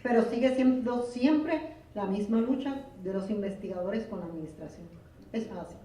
pero sigue siendo siempre la misma lucha de los investigadores con la administración. Es fácil.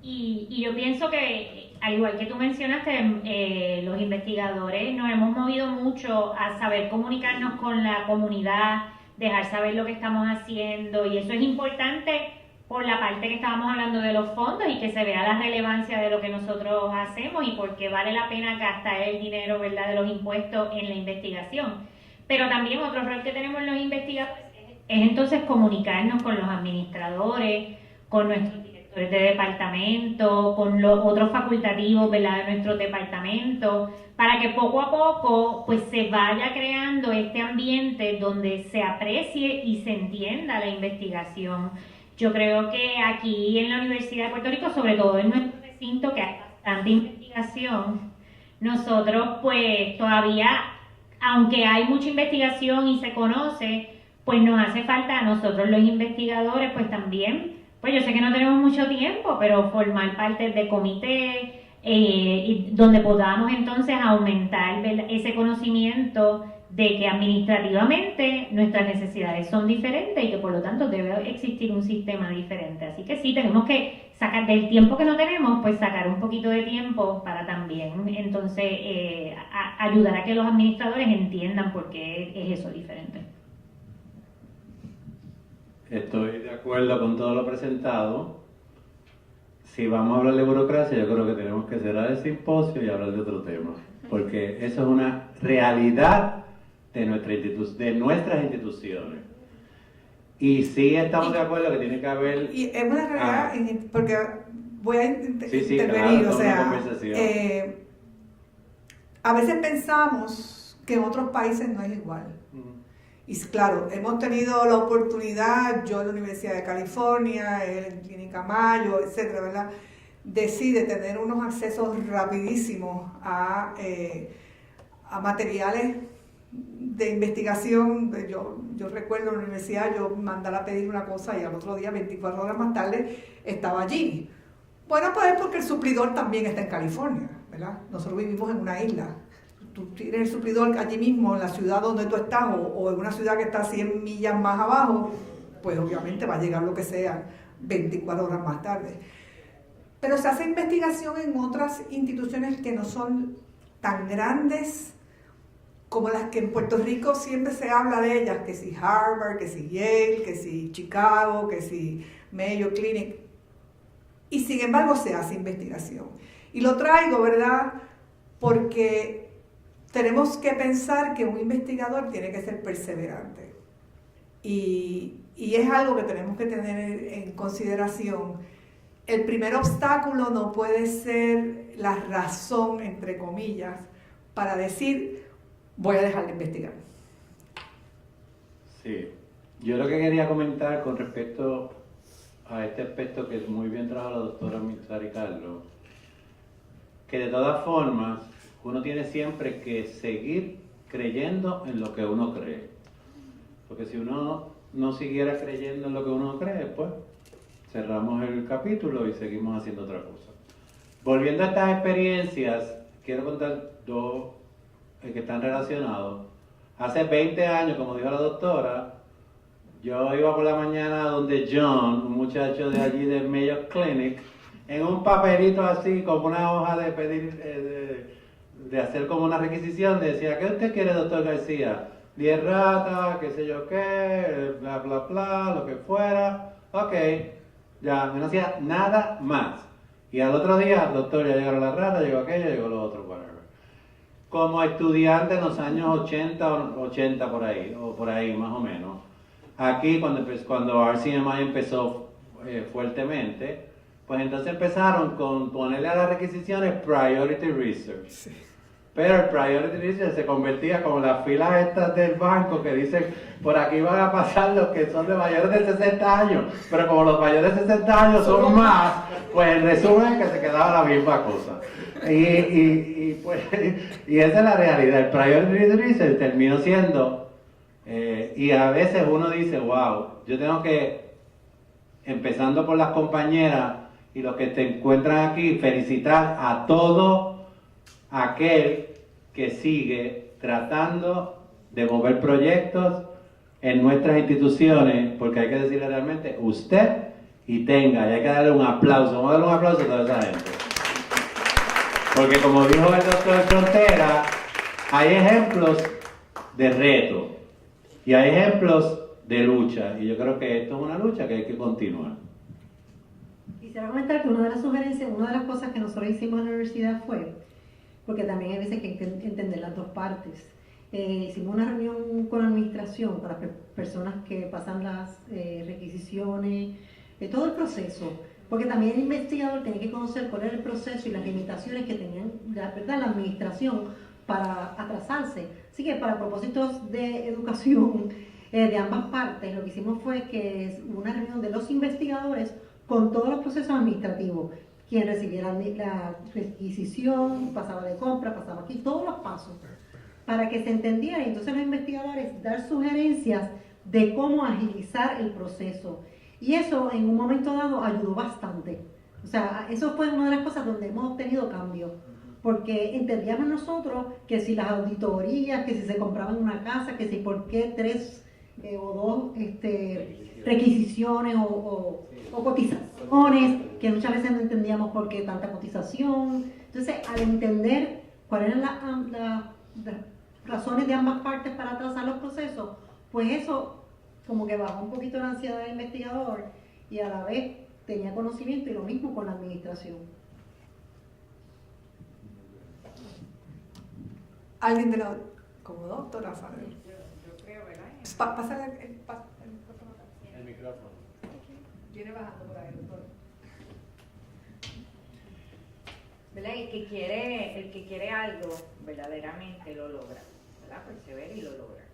Y yo pienso que, al igual que tú mencionaste, los investigadores nos hemos movido mucho a saber comunicarnos con la comunidad, dejar saber lo que estamos haciendo, y eso es importante por la parte que estábamos hablando de los fondos y que se vea la relevancia de lo que nosotros hacemos y por qué vale la pena gastar el dinero, ¿verdad?, de los impuestos en la investigación. Pero también otro rol que tenemos los investigadores es entonces comunicarnos con los administradores, con nuestros directores de departamento, con los otros facultativos, ¿verdad?, de nuestro departamento, para que poco a poco pues se vaya creando este ambiente donde se aprecie y se entienda la investigación. Yo creo que aquí en la Universidad de Puerto Rico, sobre todo en nuestro recinto, que hay bastante investigación, nosotros pues todavía, aunque hay mucha investigación y se conoce, pues nos hace falta a nosotros los investigadores, pues también, pues yo sé que no tenemos mucho tiempo, pero formar parte de comité, donde podamos entonces aumentar, ¿verdad?, ese conocimiento de que administrativamente nuestras necesidades son diferentes y que por lo tanto debe existir un sistema diferente. Así que sí, tenemos que sacar del tiempo que no tenemos, pues sacar un poquito de tiempo para también entonces ayudar a que los administradores entiendan por qué es eso diferente. Estoy de acuerdo con todo lo presentado. Si vamos a hablar de burocracia, yo creo que tenemos que cerrar el simposio y hablar de otro tema, porque eso es una realidad de nuestras instituciones. Y sí estamos de acuerdo que tiene que haber... Y es una realidad, porque voy a intervenir, claro, o sea, conversación. A veces pensamos que en otros países no es igual. Y claro, hemos tenido la oportunidad, yo en la Universidad de California, él en Clínica Mayo, etcétera, ¿verdad?, de tener unos accesos rapidísimos a materiales de investigación. Yo recuerdo en la universidad, yo mandaba a pedir una cosa y al otro día, 24 horas más tarde, estaba allí. Bueno, pues es porque el suplidor también está en California, ¿verdad? Nosotros vivimos en una isla. Tú tienes el suplidor allí mismo, en la ciudad donde tú estás, o en una ciudad que está 100 millas más abajo, pues obviamente va a llegar lo que sea 24 horas más tarde. Pero se hace investigación en otras instituciones que no son tan grandes como las que en Puerto Rico siempre se habla de ellas, que si Harvard, que si Yale, que si Chicago, que si Mayo Clinic, y sin embargo se hace investigación. Y lo traigo, ¿verdad?, porque tenemos que pensar que un investigador tiene que ser perseverante. Y es algo que tenemos que tener en consideración. El primer obstáculo no puede ser la razón, entre comillas, para decir, voy a dejar de investigar. Sí, yo lo que quería comentar con respecto a este aspecto que muy bien trajo la doctora Mitsari Carlos, que de todas formas uno tiene siempre que seguir creyendo en lo que uno cree, porque si uno no siguiera creyendo en lo que uno cree, pues cerramos el capítulo y seguimos haciendo otra cosa. Volviendo a estas experiencias, quiero contar dos que están relacionados. Hace 20 años, como dijo la doctora, yo iba por la mañana donde John, un muchacho de allí del Mayo Clinic, en un papelito así, como una hoja de pedir, de hacer como una requisición, decía, ¿qué usted quiere, doctor García? 10 ratas, qué sé yo qué, bla, bla, bla, lo que fuera. Ok, ya, no hacía nada más. Y al otro día, doctor, ya llegaron las ratas, llegó aquello, llegó lo otro, whatever. como estudiante en los años 80 por ahí, o por ahí más o menos. Aquí cuando RCMI empezó fuertemente, pues entonces empezaron con ponerle a las requisiciones Priority Research. Sí. Pero el Priority Research se convertía como las filas estas del banco que dicen, por aquí van a pasar los que son de mayores de 60 años, pero como los mayores de 60 años son más, pues el resumen es que se quedaba la misma cosa. Pues, y esa es la realidad. El Priority Research terminó siendo, y a veces uno dice, wow, yo tengo que, empezando por las compañeras y los que te encuentran aquí, felicitar a todo aquel que sigue tratando de mover proyectos en nuestras instituciones, porque hay que decirle realmente usted y tenga, y hay que darle un aplauso. Vamos a darle un aplauso a toda esa gente. Porque como dijo el doctor Frontera, hay ejemplos de reto y hay ejemplos de lucha, y yo creo que esto es una lucha que hay que continuar. Quisiera comentar que una de las sugerencias, una de las cosas que nosotros hicimos en la universidad fue, porque también hay veces que hay que entender las dos partes, hicimos una reunión con la administración para personas que pasan las requisiciones, todo el proceso, porque también el investigador tiene que conocer cuál era el proceso y las limitaciones que tenían la administración para atrasarse. Así que para propósitos de educación de ambas partes, lo que hicimos fue que es una reunión de los investigadores con todos los procesos administrativos, quien recibiera la requisición, pasaba de compra, pasaba aquí, todos los pasos, para que se entendiera, y entonces los investigadores dar sugerencias de cómo agilizar el proceso. Y eso en un momento dado ayudó bastante. O sea, eso fue una de las cosas donde hemos obtenido cambio, porque entendíamos nosotros que si las auditorías, que si se compraban una casa, que si por qué 3 o 2 requisiciones o cotizaciones, que muchas veces no entendíamos por qué tanta cotización. Entonces, al entender cuáles eran las razones de ambas partes para atrasar los procesos, pues eso como que bajó un poquito la ansiedad del investigador y a la vez tenía conocimiento, y lo mismo con la administración. ¿Alguien de la como doctora Fabio? Yo creo, ¿verdad? Pásale el micrófono. El micrófono. Viene bajando por ahí, doctor. ¿Verdad? El que quiere algo verdaderamente lo logra, ¿verdad? Persevera y lo logra.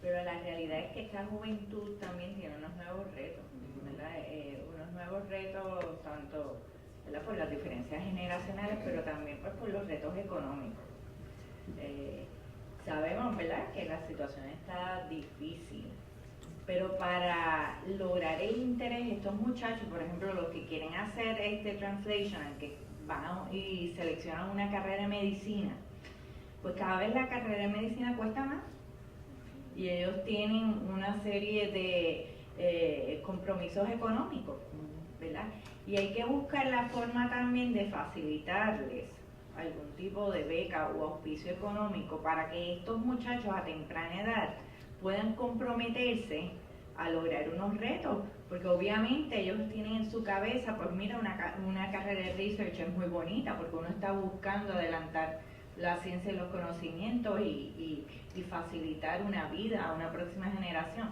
Pero la realidad es que esta juventud también tiene unos nuevos retos, ¿verdad? Unos nuevos retos tanto, ¿verdad?, por las diferencias generacionales, pero también pues, por los retos económicos. Sabemos, ¿verdad?, que la situación está difícil, pero para lograr el interés, estos muchachos, por ejemplo, los que quieren hacer translation, que van y seleccionan una carrera de medicina, pues cada vez la carrera de medicina cuesta más y ellos tienen una serie de compromisos económicos, ¿verdad? Y hay que buscar la forma también de facilitarles algún tipo de beca o auspicio económico para que estos muchachos a temprana edad puedan comprometerse a lograr unos retos, porque obviamente ellos tienen en su cabeza, pues mira, una carrera de research es muy bonita porque uno está buscando adelantar la ciencia y los conocimientos y facilitar una vida a una próxima generación.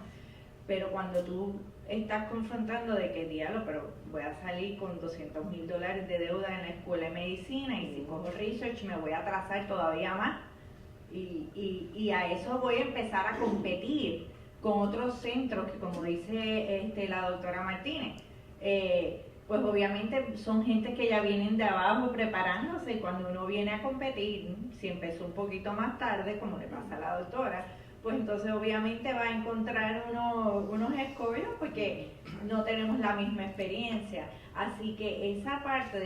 Pero cuando tú estás confrontando de que, diablo, pero voy a salir con $200,000 de deuda en la escuela de medicina y si cojo research me voy a atrasar todavía más y a eso voy a empezar a competir con otros centros que, como dice la doctora Martínez, pues obviamente son gente que ya vienen de abajo preparándose, y cuando uno viene a competir, si empezó un poquito más tarde, como le pasa a la doctora, pues entonces obviamente va a encontrar unos escollos porque no tenemos la misma experiencia. Así que esa parte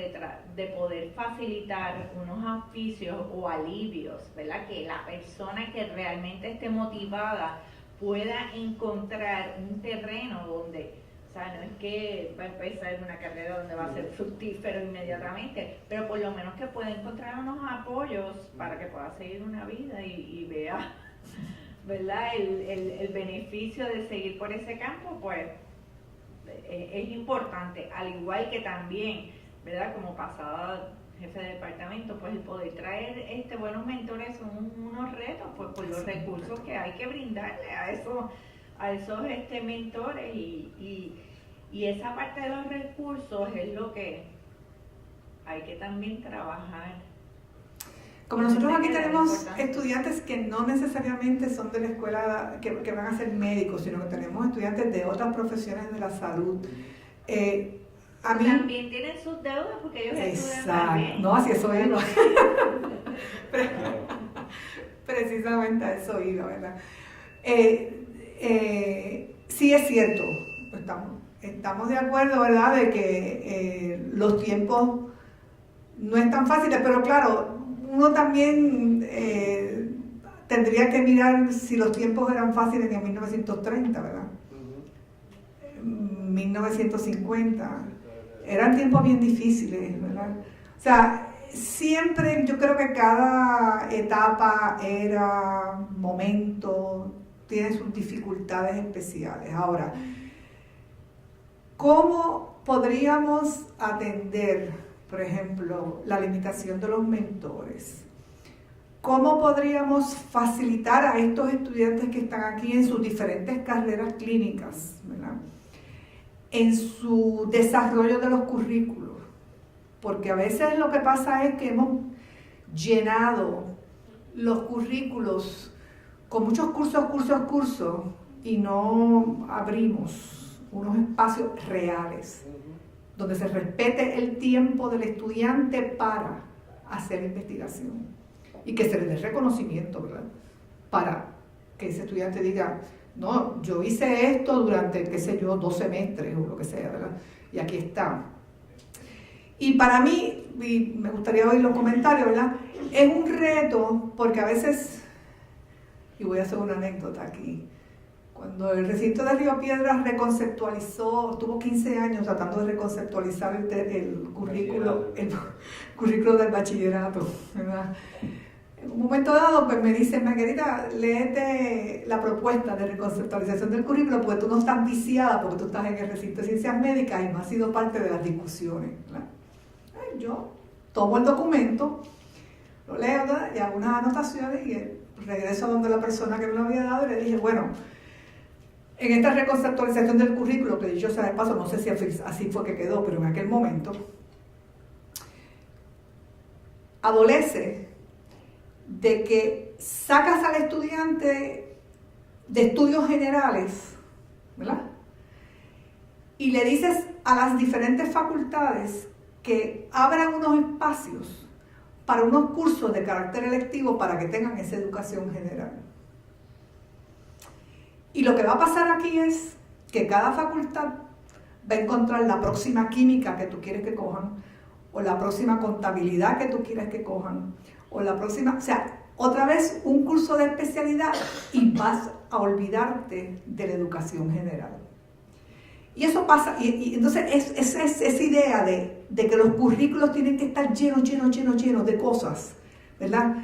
de poder facilitar unos auspicios o alivios, ¿verdad?, que la persona que realmente esté motivada pueda encontrar un terreno donde, o sea, no es que va a empezar una carrera donde va a ser fructífero inmediatamente, pero por lo menos que pueda encontrar unos apoyos para que pueda seguir una vida y vea, ¿verdad?, el beneficio de seguir por ese campo, pues es importante, al igual que también, ¿verdad?, como pasaba jefe de departamento, pues el poder traer buenos mentores son unos retos, pues por los recursos que hay que brindarle a esos mentores y esa parte de los recursos es lo que hay que también trabajar. Como nosotros aquí tenemos estudiantes que no necesariamente son de la escuela que van a ser médicos, sino que tenemos estudiantes de otras profesiones de la salud. A mí, también tienen sus deudas porque ellos estudian también. No, así eso iba. Precisamente a eso iba, ¿verdad? Sí es cierto, estamos de acuerdo, ¿verdad?, de que los tiempos no están fáciles, pero claro, uno también tendría que mirar si los tiempos eran fáciles en 1930, ¿verdad? 1950. Eran tiempos bien difíciles, ¿verdad? O sea, siempre yo creo que cada etapa, era, momento, tiene sus dificultades especiales. Ahora, ¿cómo podríamos atender, por ejemplo, la limitación de los mentores? ¿Cómo podríamos facilitar a estos estudiantes que están aquí en sus diferentes carreras clínicas, ¿verdad?, en su desarrollo de los currículos? Porque a veces lo que pasa es que hemos llenado los currículos con muchos cursos y no abrimos unos espacios reales donde se respete el tiempo del estudiante para hacer investigación y que se le dé reconocimiento, ¿verdad?, para que ese estudiante diga: no, yo hice esto durante, qué sé yo, 2 semestres o lo que sea, ¿verdad? Y aquí está. Y para mí, y me gustaría oír los comentarios, ¿verdad?, es un reto porque a veces, y voy a hacer una anécdota aquí, cuando el recinto de Río Piedras reconceptualizó, tuvo 15 años tratando de reconceptualizar el currículo del bachillerato, ¿verdad? En un momento dado, pues me dicen: Margarita, léete la propuesta de reconceptualización del currículo porque tú no estás viciada, porque tú estás en el recinto de ciencias médicas y no has sido parte de las discusiones, ¿verdad? Yo tomo el documento, lo leo, ¿verdad?, y hago unas anotaciones y regreso a donde la persona que me lo había dado y le dije: bueno, en esta reconceptualización del currículo, que dicho sea de paso, no sé si así fue que quedó, pero en aquel momento adolece de que sacas al estudiante de estudios generales, ¿verdad?, y le dices a las diferentes facultades que abran unos espacios para unos cursos de carácter electivo para que tengan esa educación general. Y lo que va a pasar aquí es que cada facultad va a encontrar la próxima química que tú quieres que cojan, o la próxima contabilidad que tú quieres que cojan, o la próxima, o sea, otra vez un curso de especialidad y vas a olvidarte de la educación general. Y eso pasa, y entonces es esa idea de que los currículos tienen que estar llenos de cosas, ¿verdad?,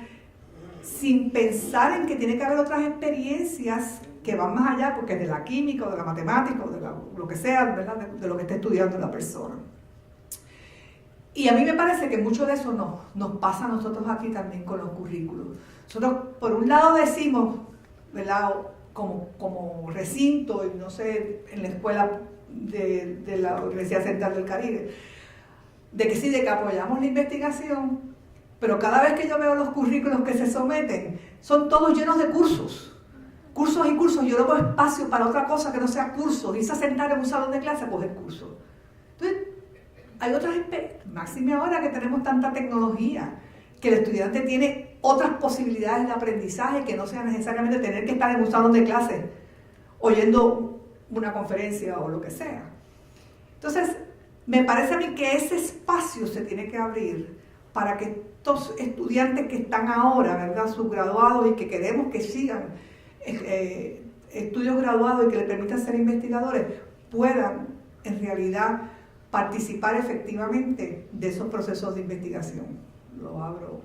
sin pensar en que tiene que haber otras experiencias que van más allá, porque es de la química o de la matemática o de lo que sea, ¿verdad?, de lo que esté estudiando la persona. Y a mí me parece que mucho de eso nos pasa a nosotros aquí también con los currículos. Nosotros, por un lado, decimos, ¿verdad?, como recinto, y no sé, en la escuela de la Universidad Central del Caribe, de que sí, de que apoyamos la investigación, pero cada vez que yo veo los currículos que se someten, son todos llenos de cursos y cursos. Yo no veo espacio para otra cosa que no sea cursos. Irse a sentar en un salón de clase a coger cursos. Entonces, hay otras, máxime ahora que tenemos tanta tecnología, que el estudiante tiene otras posibilidades de aprendizaje que no sea necesariamente tener que estar en un salón de clase oyendo una conferencia o lo que sea. Entonces, me parece a mí que ese espacio se tiene que abrir para que estos estudiantes que están ahora, ¿verdad?, subgraduados y que queremos que sigan estudios graduados y que les permitan ser investigadores, puedan en realidad participar efectivamente de esos procesos de investigación. Lo abro.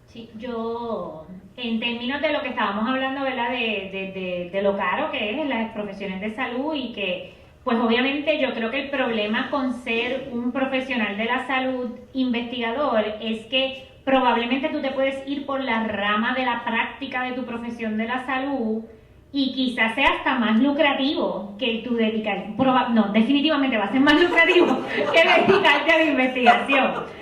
Sí, yo, en términos de lo que estábamos hablando, ¿verdad?, de lo caro que es en las profesiones de salud y que pues obviamente yo creo que el problema con ser un profesional de la salud investigador es que probablemente tú te puedes ir por la rama de la práctica de tu profesión de la salud y quizás sea hasta más lucrativo que tú dedicar, no, definitivamente va a ser más lucrativo que dedicarte a la investigación.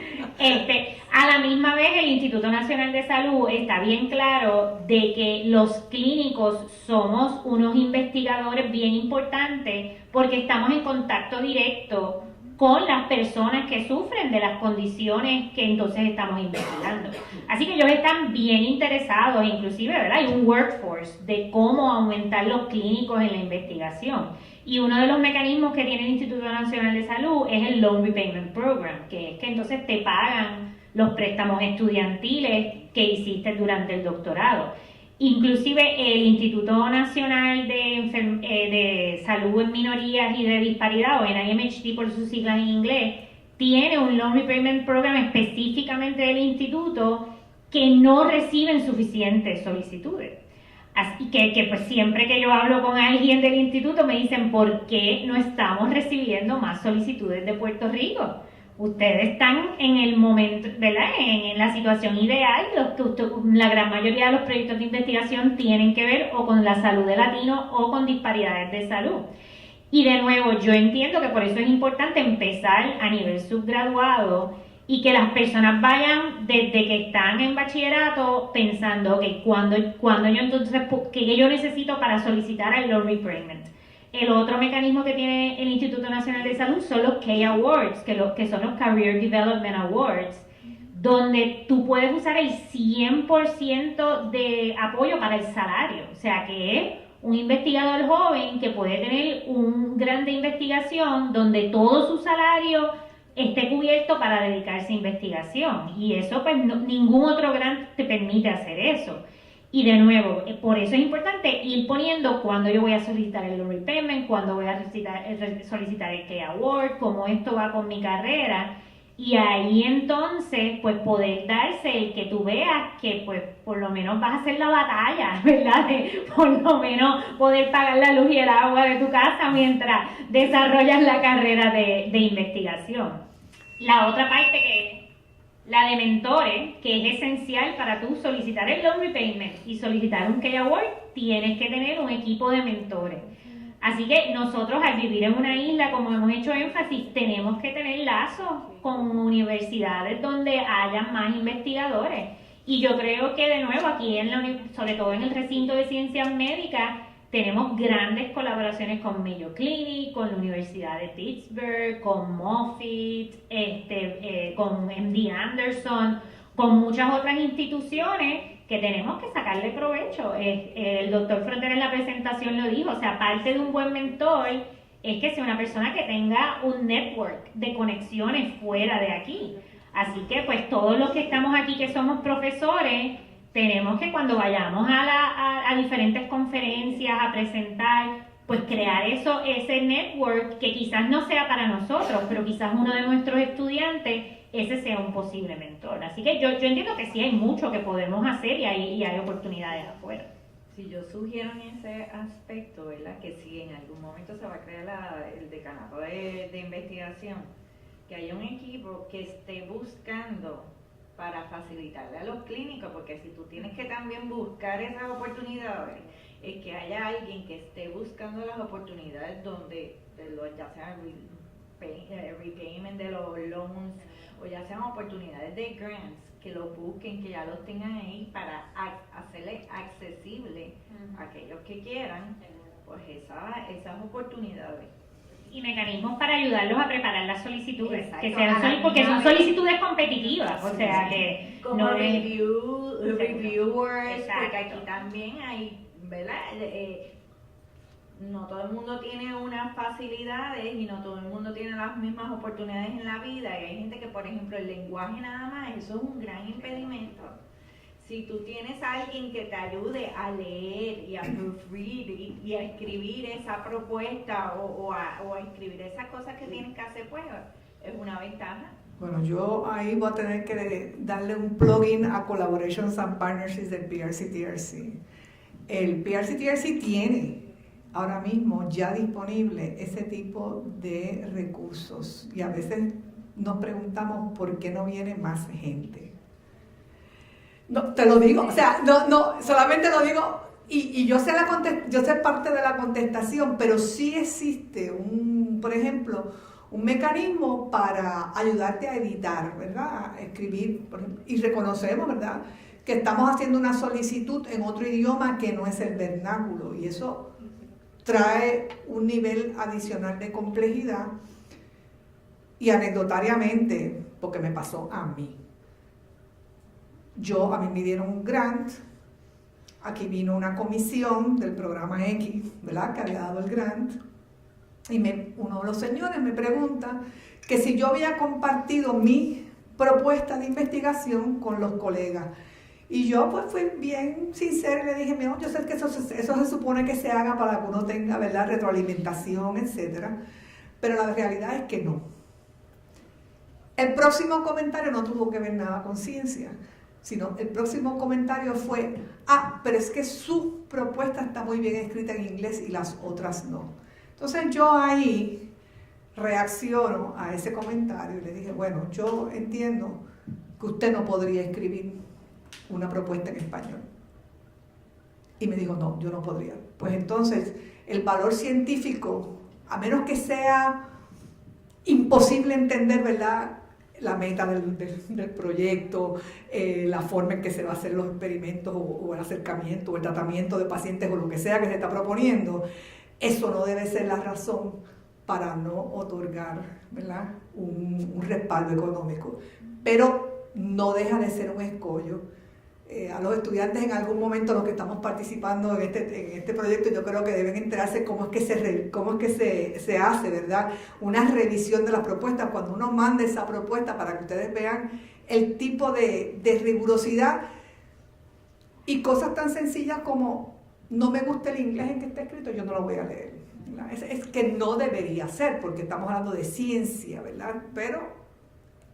A la misma vez el Instituto Nacional de Salud está bien claro de que los clínicos somos unos investigadores bien importantes porque estamos en contacto directo con las personas que sufren de las condiciones que entonces estamos investigando. Así que ellos están bien interesados, inclusive, ¿verdad? Hay un workforce de cómo aumentar los clínicos en la investigación. Y uno de los mecanismos que tiene el Instituto Nacional de Salud es el Loan Repayment Program, que es que entonces te pagan los préstamos estudiantiles que hiciste durante el doctorado. Inclusive el Instituto Nacional de Salud en Minorías y de Disparidad, o NIMHD por sus siglas en inglés, tiene un Loan Repayment Program específicamente del instituto que no reciben suficientes solicitudes. Así que pues siempre que yo hablo con alguien del instituto me dicen, ¿por qué no estamos recibiendo más solicitudes de Puerto Rico? Ustedes están en el momento, ¿verdad? En la situación ideal. La gran mayoría de los proyectos de investigación tienen que ver o con la salud de latinos o con disparidades de salud. Y de nuevo, yo entiendo que por eso es importante empezar a nivel subgraduado y que las personas vayan desde que están en bachillerato pensando que cuando yo entonces, ¿qué yo necesito para solicitar el Loan Repayment? El otro mecanismo que tiene el Instituto Nacional de Salud son los K-Awards, que son los Career Development Awards, donde tú puedes usar el 100% de apoyo para el salario. O sea, que es un investigador joven que puede tener un grande investigación donde todo su salario esté cubierto para dedicarse a investigación. Y eso, pues, ningún otro grant te permite hacer eso. Y de nuevo, por eso es importante ir poniendo cuándo yo voy a solicitar el Loan Repayment, cuándo voy a solicitar el K-Award, cómo esto va con mi carrera. Y ahí entonces, pues poder darse el que tú veas que pues por lo menos vas a hacer la batalla, ¿verdad? De por lo menos poder pagar la luz y el agua de tu casa mientras desarrollas la carrera de investigación. La otra parte que es la de mentores, que es esencial para tú solicitar el Loan Repayment y solicitar un K-Award, tienes que tener un equipo de mentores. Así que nosotros al vivir en una isla, como hemos hecho énfasis, tenemos que tener lazos con universidades donde haya más investigadores. Y yo creo que de nuevo aquí, sobre todo en el recinto de ciencias médicas, tenemos grandes colaboraciones con Mayo Clinic, con la Universidad de Pittsburgh, con Moffitt, con MD Anderson, con muchas otras instituciones que tenemos que sacarle provecho. El doctor Frontera en la presentación lo dijo, o sea, parte de un buen mentor es que sea una persona que tenga un network de conexiones fuera de aquí. Así que pues todos los que estamos aquí que somos profesores, tenemos que cuando vayamos a diferentes conferencias a presentar, pues crear ese network que quizás no sea para nosotros, pero quizás uno de nuestros estudiantes, ese sea un posible mentor. Así que yo entiendo que sí hay mucho que podemos hacer y hay oportunidades afuera. Si yo sugiero en ese aspecto, ¿verdad? Que si en algún momento se va a crear el decanato de investigación, que haya un equipo que esté buscando para facilitarle a los clínicos, porque si tú tienes que también buscar esas oportunidades, es que haya alguien que esté buscando las oportunidades donde, ya sea repayment de los loans, o ya sean oportunidades de grants, que los busquen, que ya los tengan ahí para hacerle accesible a aquellos que quieran, pues esas oportunidades. Y mecanismos para ayudarlos a preparar las solicitudes, Exacto, que sean porque son solicitudes competitivas, o sea que como no reviewers, exacto. Porque aquí también hay, ¿verdad? No todo el mundo tiene unas facilidades y no todo el mundo tiene las mismas oportunidades en la vida, y hay gente que, por ejemplo, el lenguaje nada más, eso es un gran impedimento. Si tú tienes a alguien que te ayude a leer y a proofread y a escribir esa propuesta o a escribir esas cosas que tienes que hacer, pues es una ventaja. Bueno, yo ahí voy a tener que darle un plugin a Collaborations and Partnerships del PRCTRC. El PRCTRC tiene ahora mismo ya disponible ese tipo de recursos y a veces nos preguntamos por qué no viene más gente. No, te lo digo, o sea, no, solamente lo digo y yo sé yo sé parte de la contestación, pero sí existe por ejemplo, un mecanismo para ayudarte a editar, ¿verdad? A escribir, por ejemplo, y reconocemos, ¿verdad?, que estamos haciendo una solicitud en otro idioma que no es el vernáculo y eso trae un nivel adicional de complejidad. Y anecdotariamente, porque me pasó a mí, a mí me dieron un grant, aquí vino una comisión del programa X, ¿verdad?, que había dado el grant, y uno de los señores me pregunta que si yo había compartido mi propuesta de investigación con los colegas. Y yo pues fui bien sincera y le dije, mira, yo sé que eso se supone que se haga para que uno tenga, ¿verdad?, retroalimentación, etcétera, pero la realidad es que no. El próximo comentario no tuvo que ver nada con ciencia, sino el próximo comentario fue, pero es que su propuesta está muy bien escrita en inglés y las otras no. Entonces yo ahí reacciono a ese comentario y le dije, bueno, yo entiendo que usted no podría escribir una propuesta en español. Y me dijo, no, yo no podría. Pues entonces, el valor científico, a menos que sea imposible entender, ¿verdad?, la meta del proyecto, la forma en que se va a hacer los experimentos o el acercamiento o el tratamiento de pacientes o lo que sea que se está proponiendo, eso no debe ser la razón para no otorgar, ¿verdad?, un respaldo económico. Pero no deja de ser un escollo. A los estudiantes en algún momento, los que estamos participando en este proyecto, yo creo que deben enterarse cómo es que se hace, ¿verdad?, una revisión de las propuestas, cuando uno manda esa propuesta para que ustedes vean el tipo de rigurosidad y cosas tan sencillas como no me gusta el inglés en que está escrito, yo no lo voy a leer, ¿verdad? Es que no debería ser, porque estamos hablando de ciencia, ¿verdad? Pero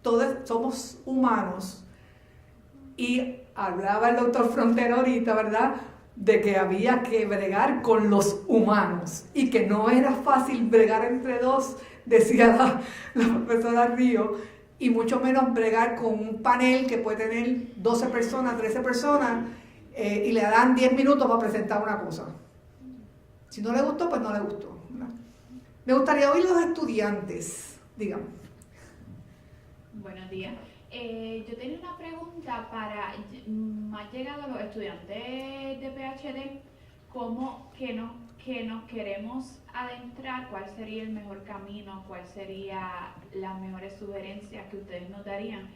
todos somos humanos. Y hablaba el doctor Frontera ahorita, ¿verdad?, de que había que bregar con los humanos y que no era fácil bregar entre dos, decía la profesora Río, y mucho menos bregar con un panel que puede tener 12 personas, 13 personas, y le dan 10 minutos para presentar una cosa. Si no le gustó, pues no le gustó, ¿verdad? Me gustaría oír los estudiantes, digamos. Buenos días. Yo tenía una pregunta para más llegado a los estudiantes de PhD, que nos queremos adentrar, cuál sería el mejor camino, cuál sería las mejores sugerencias que ustedes nos darían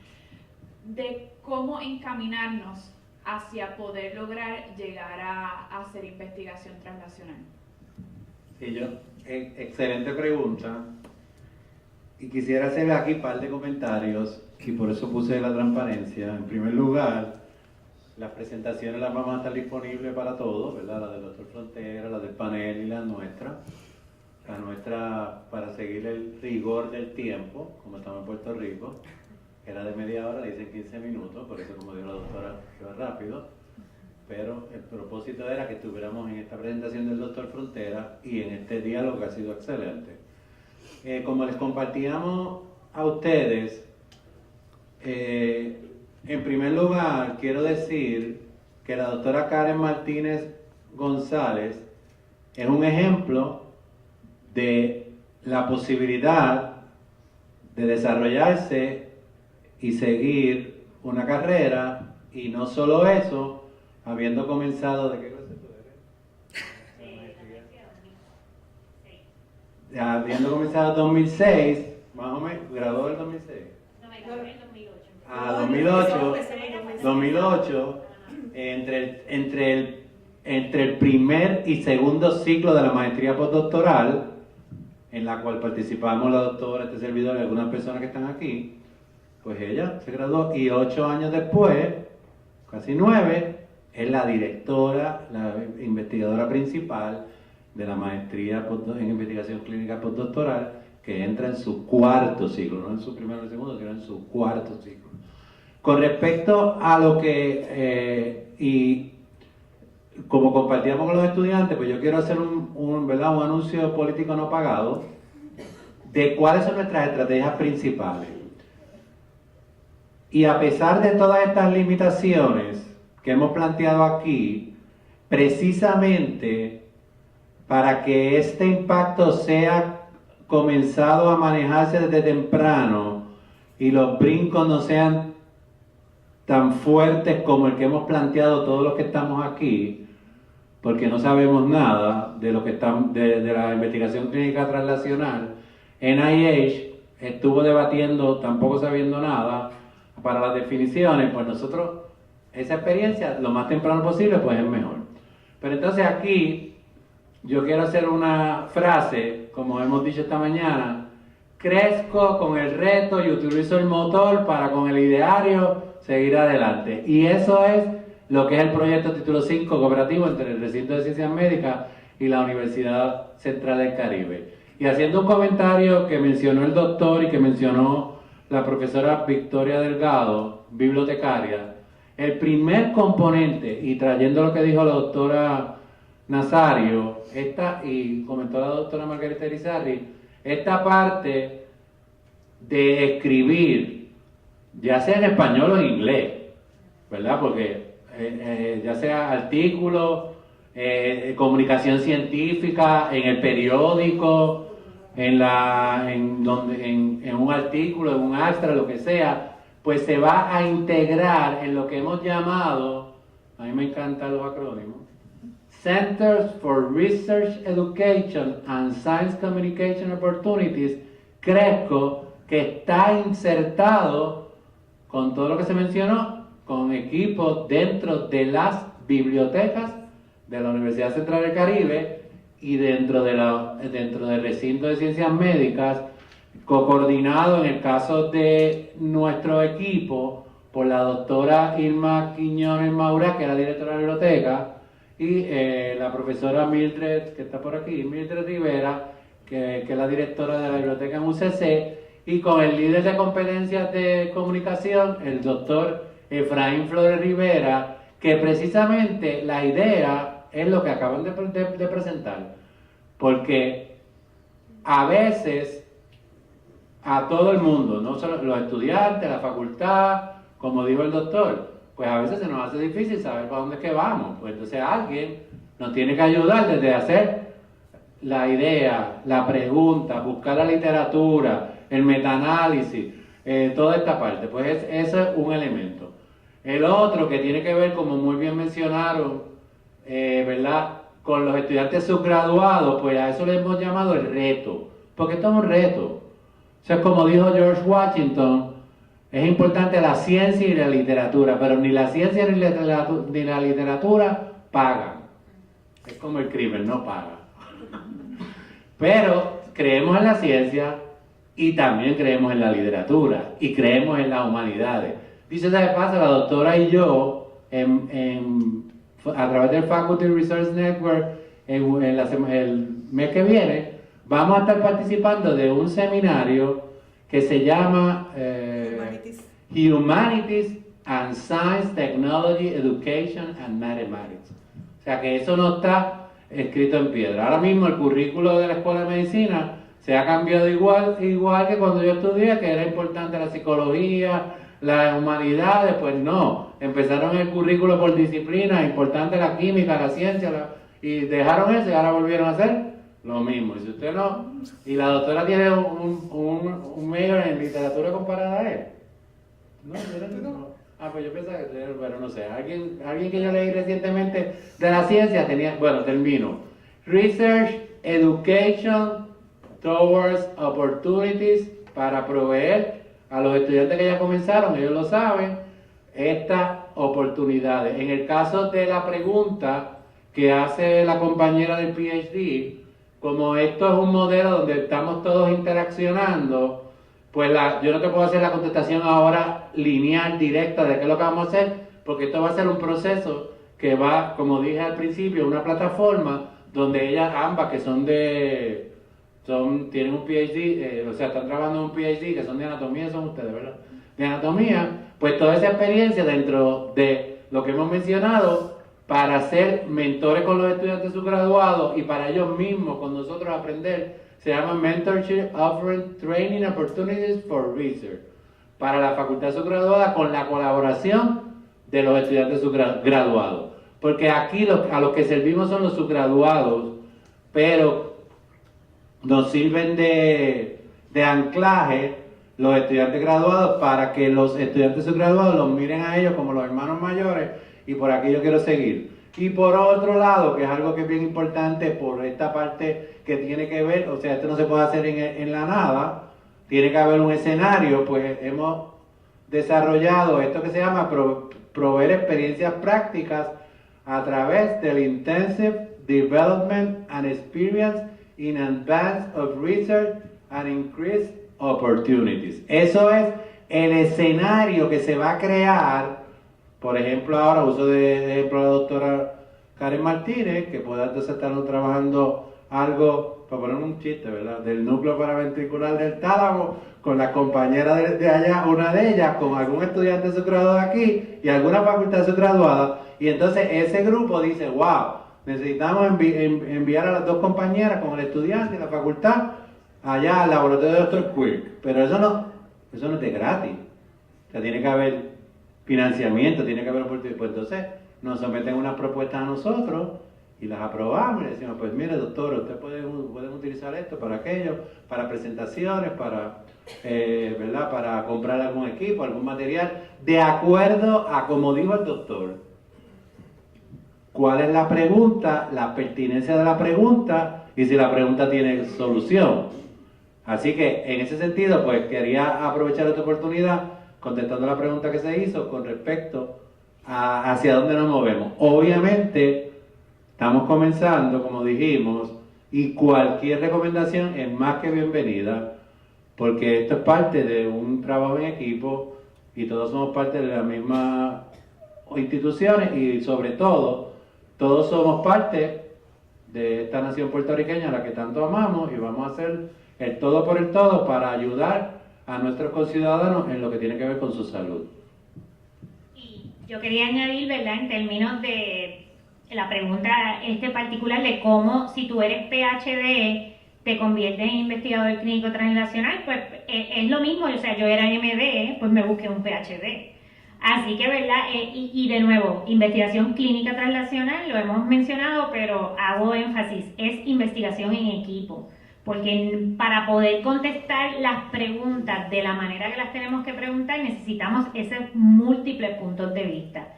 de cómo encaminarnos hacia poder lograr llegar a hacer investigación translacional. Sí, excelente pregunta. Y quisiera hacer aquí un par de comentarios, y por eso puse la transparencia. En primer lugar, las presentaciones las vamos a estar disponibles para todos, ¿verdad? La del doctor Frontera, la del panel y la nuestra. La nuestra, para seguir el rigor del tiempo, como estamos en Puerto Rico, era de media hora, le dicen 15 minutos, por eso, como dijo la doctora, iba rápido. Pero el propósito era que estuviéramos en esta presentación del doctor Frontera y en este diálogo que ha sido excelente. Como les compartíamos a ustedes, en primer lugar quiero decir que la doctora Karen Martínez González es un ejemplo de la posibilidad de desarrollarse y seguir una carrera, y no solo eso, habiendo comenzado, ¿de qué clase tú eres? Habiendo comenzado en 2006, más o menos, graduó en 2006. No, me gradué en 2008. 2008, entre el primer y segundo ciclo de la maestría postdoctoral, en la cual participamos la doctora, este servidor y algunas personas que están aquí, pues ella se graduó, y 8 años después, casi 9, es la directora, la investigadora principal de la maestría en investigación clínica postdoctoral, que entra en su 4º ciclo, no en su primero y segundo, sino en su 4º ciclo. Con respecto a lo que, y como compartíamos con los estudiantes, pues yo quiero hacer un ¿verdad? Un anuncio político no pagado de cuáles son nuestras estrategias principales. Y a pesar de todas estas limitaciones que hemos planteado aquí, precisamente para que este impacto sea comenzado a manejarse desde temprano y los brincos no sean tan fuertes como el que hemos planteado todos los que estamos aquí, porque no sabemos nada de lo que de la investigación clínica translacional. NIH estuvo debatiendo, tampoco sabiendo nada, para las definiciones. Pues nosotros, esa experiencia, lo más temprano posible, pues es mejor. Pero entonces aquí, yo quiero hacer una frase, como hemos dicho esta mañana: crezco con el reto y utilizo el motor para con el ideario seguir adelante. Y eso es lo que es el proyecto Título 5 cooperativo entre el Recinto de Ciencias Médicas y la Universidad Central del Caribe. Y haciendo un comentario que mencionó el doctor y que mencionó la profesora Victoria Delgado, bibliotecaria, el primer componente, y trayendo lo que dijo la doctora Nazario, y comentó la doctora Margarita Irizarry, esta parte de escribir, ya sea en español o en inglés, ¿verdad? Porque ya sea artículos, comunicación científica, en el periódico, en un artículo, en un extra, lo que sea, pues se va a integrar en lo que hemos llamado, a mí me encantan los acrónimos, Centers for Research Education and Science Communication Opportunities, CRESCO, que está insertado con todo lo que se mencionó, con equipos dentro de las bibliotecas de la Universidad Central del Caribe y dentro del recinto de ciencias médicas, coordinado en el caso de nuestro equipo por la doctora Irma Quiñones Maura, que era directora de la biblioteca, y la profesora Mildred, que está por aquí, Mildred Rivera, que es la directora de la biblioteca en UCC, y con el líder de competencias de comunicación, el doctor Efraín Flores Rivera, que precisamente la idea es lo que acaban de presentar, porque a veces a todo el mundo, no solo los estudiantes, la facultad, como dijo el doctor, pues a veces se nos hace difícil saber para dónde es que vamos. Pues entonces alguien nos tiene que ayudar desde hacer la idea, la pregunta, buscar la literatura, el metaanálisis, toda esta parte. Pues eso es un elemento. El otro que tiene que ver, como muy bien mencionaron, ¿verdad?, con los estudiantes subgraduados, pues a eso le hemos llamado el reto, porque esto es un reto. O sea, como dijo George Washington, es importante la ciencia y la literatura, pero ni la ciencia ni la literatura pagan. Es como el crimen, no paga. Pero creemos en la ciencia y también creemos en la literatura y creemos en las humanidades. Dice de paso, la doctora y yo, a través del Faculty Research Network, el mes que viene, vamos a estar participando de un seminario que se llama Humanities and Science, Technology, Education and Mathematics. O sea que eso no está escrito en piedra. Ahora mismo el currículo de la Escuela de Medicina se ha cambiado igual que cuando yo estudié, que era importante la psicología, las humanidades. Pues no, empezaron el currículo por disciplina, importante la química, la ciencia, y dejaron eso y ahora volvieron a hacer lo mismo. Y si usted no, y la doctora tiene un mayor en literatura comparada a él. No. Ah, pues yo pensaba que pero no sé, alguien que yo leí recientemente de la ciencia tenía, bueno, termino. Research, Education Towards Opportunities, para proveer a los estudiantes que ya comenzaron, ellos lo saben, estas oportunidades. En el caso de la pregunta que hace la compañera del PhD, como esto es un modelo donde estamos todos interaccionando, pues yo no te puedo hacer la contestación ahora lineal, directa de qué es lo que vamos a hacer, porque esto va a ser un proceso que va, como dije al principio, una plataforma donde ellas ambas, que tienen un PhD, o sea, están trabajando en un PhD, que son de anatomía, son ustedes, ¿verdad? De anatomía, pues toda esa experiencia dentro de lo que hemos mencionado, para ser mentores con los estudiantes subgraduados y para ellos mismos, con nosotros aprender. Se llama Mentorship Offering Training Opportunities for Research, para la facultad subgraduada con la colaboración de los estudiantes subgraduados. Porque aquí a los que servimos son los subgraduados, pero nos sirven de anclaje los estudiantes graduados para que los estudiantes subgraduados los miren a ellos como los hermanos mayores, y por aquí yo quiero seguir. Y por otro lado, que es algo que es bien importante por esta parte que tiene que ver, o sea, esto no se puede hacer en la nada, tiene que haber un escenario, pues hemos desarrollado esto que se llama proveer experiencias prácticas a través del Intensive Development and Experience in Advance of Research and Increased Opportunities. Eso es el escenario que se va a crear. Por ejemplo, ahora uso de ejemplo la doctora Karen Martínez, que pueda entonces estar trabajando algo, para poner un chiste, ¿verdad?, del núcleo paraventricular del tálamo, con la compañera de allá, una de ellas, con algún estudiante subgraduado aquí y alguna facultad subgraduada, y entonces ese grupo dice, wow, necesitamos enviar a las dos compañeras con el estudiante y la facultad allá al laboratorio de Dr. Quirk, pero eso no es de gratis, o sea, tiene que haber financiamiento, tiene que haber oportunidad. Pues entonces nos someten unas propuestas a nosotros y las aprobamos y le decimos, pues mire doctor, ustedes pueden utilizar esto para aquello, para presentaciones, para ¿verdad?, para comprar algún equipo, algún material, de acuerdo a como dijo el doctor. ¿Cuál es la pregunta? La pertinencia de la pregunta y si la pregunta tiene solución. Así que en ese sentido, pues quería aprovechar esta oportunidad contestando la pregunta que se hizo con respecto a hacia dónde nos movemos. Obviamente, estamos comenzando, como dijimos, y cualquier recomendación es más que bienvenida, porque esto es parte de un trabajo en equipo y todos somos parte de las mismas instituciones y sobre todo, todos somos parte de esta nación puertorriqueña a la que tanto amamos y vamos a hacer el todo por el todo para ayudar a nuestros conciudadanos en lo que tiene que ver con su salud. Y yo quería añadir, ¿verdad?, en términos de la pregunta particular de cómo, si tú eres PhD, te conviertes en investigador clínico translacional, pues es lo mismo, o sea, yo era MD, pues me busqué un PhD. Así que, ¿verdad? Y de nuevo, investigación clínica translacional, lo hemos mencionado, pero hago énfasis, es investigación en equipo. Porque para poder contestar las preguntas de la manera que las tenemos que preguntar, necesitamos esos múltiples puntos de vista.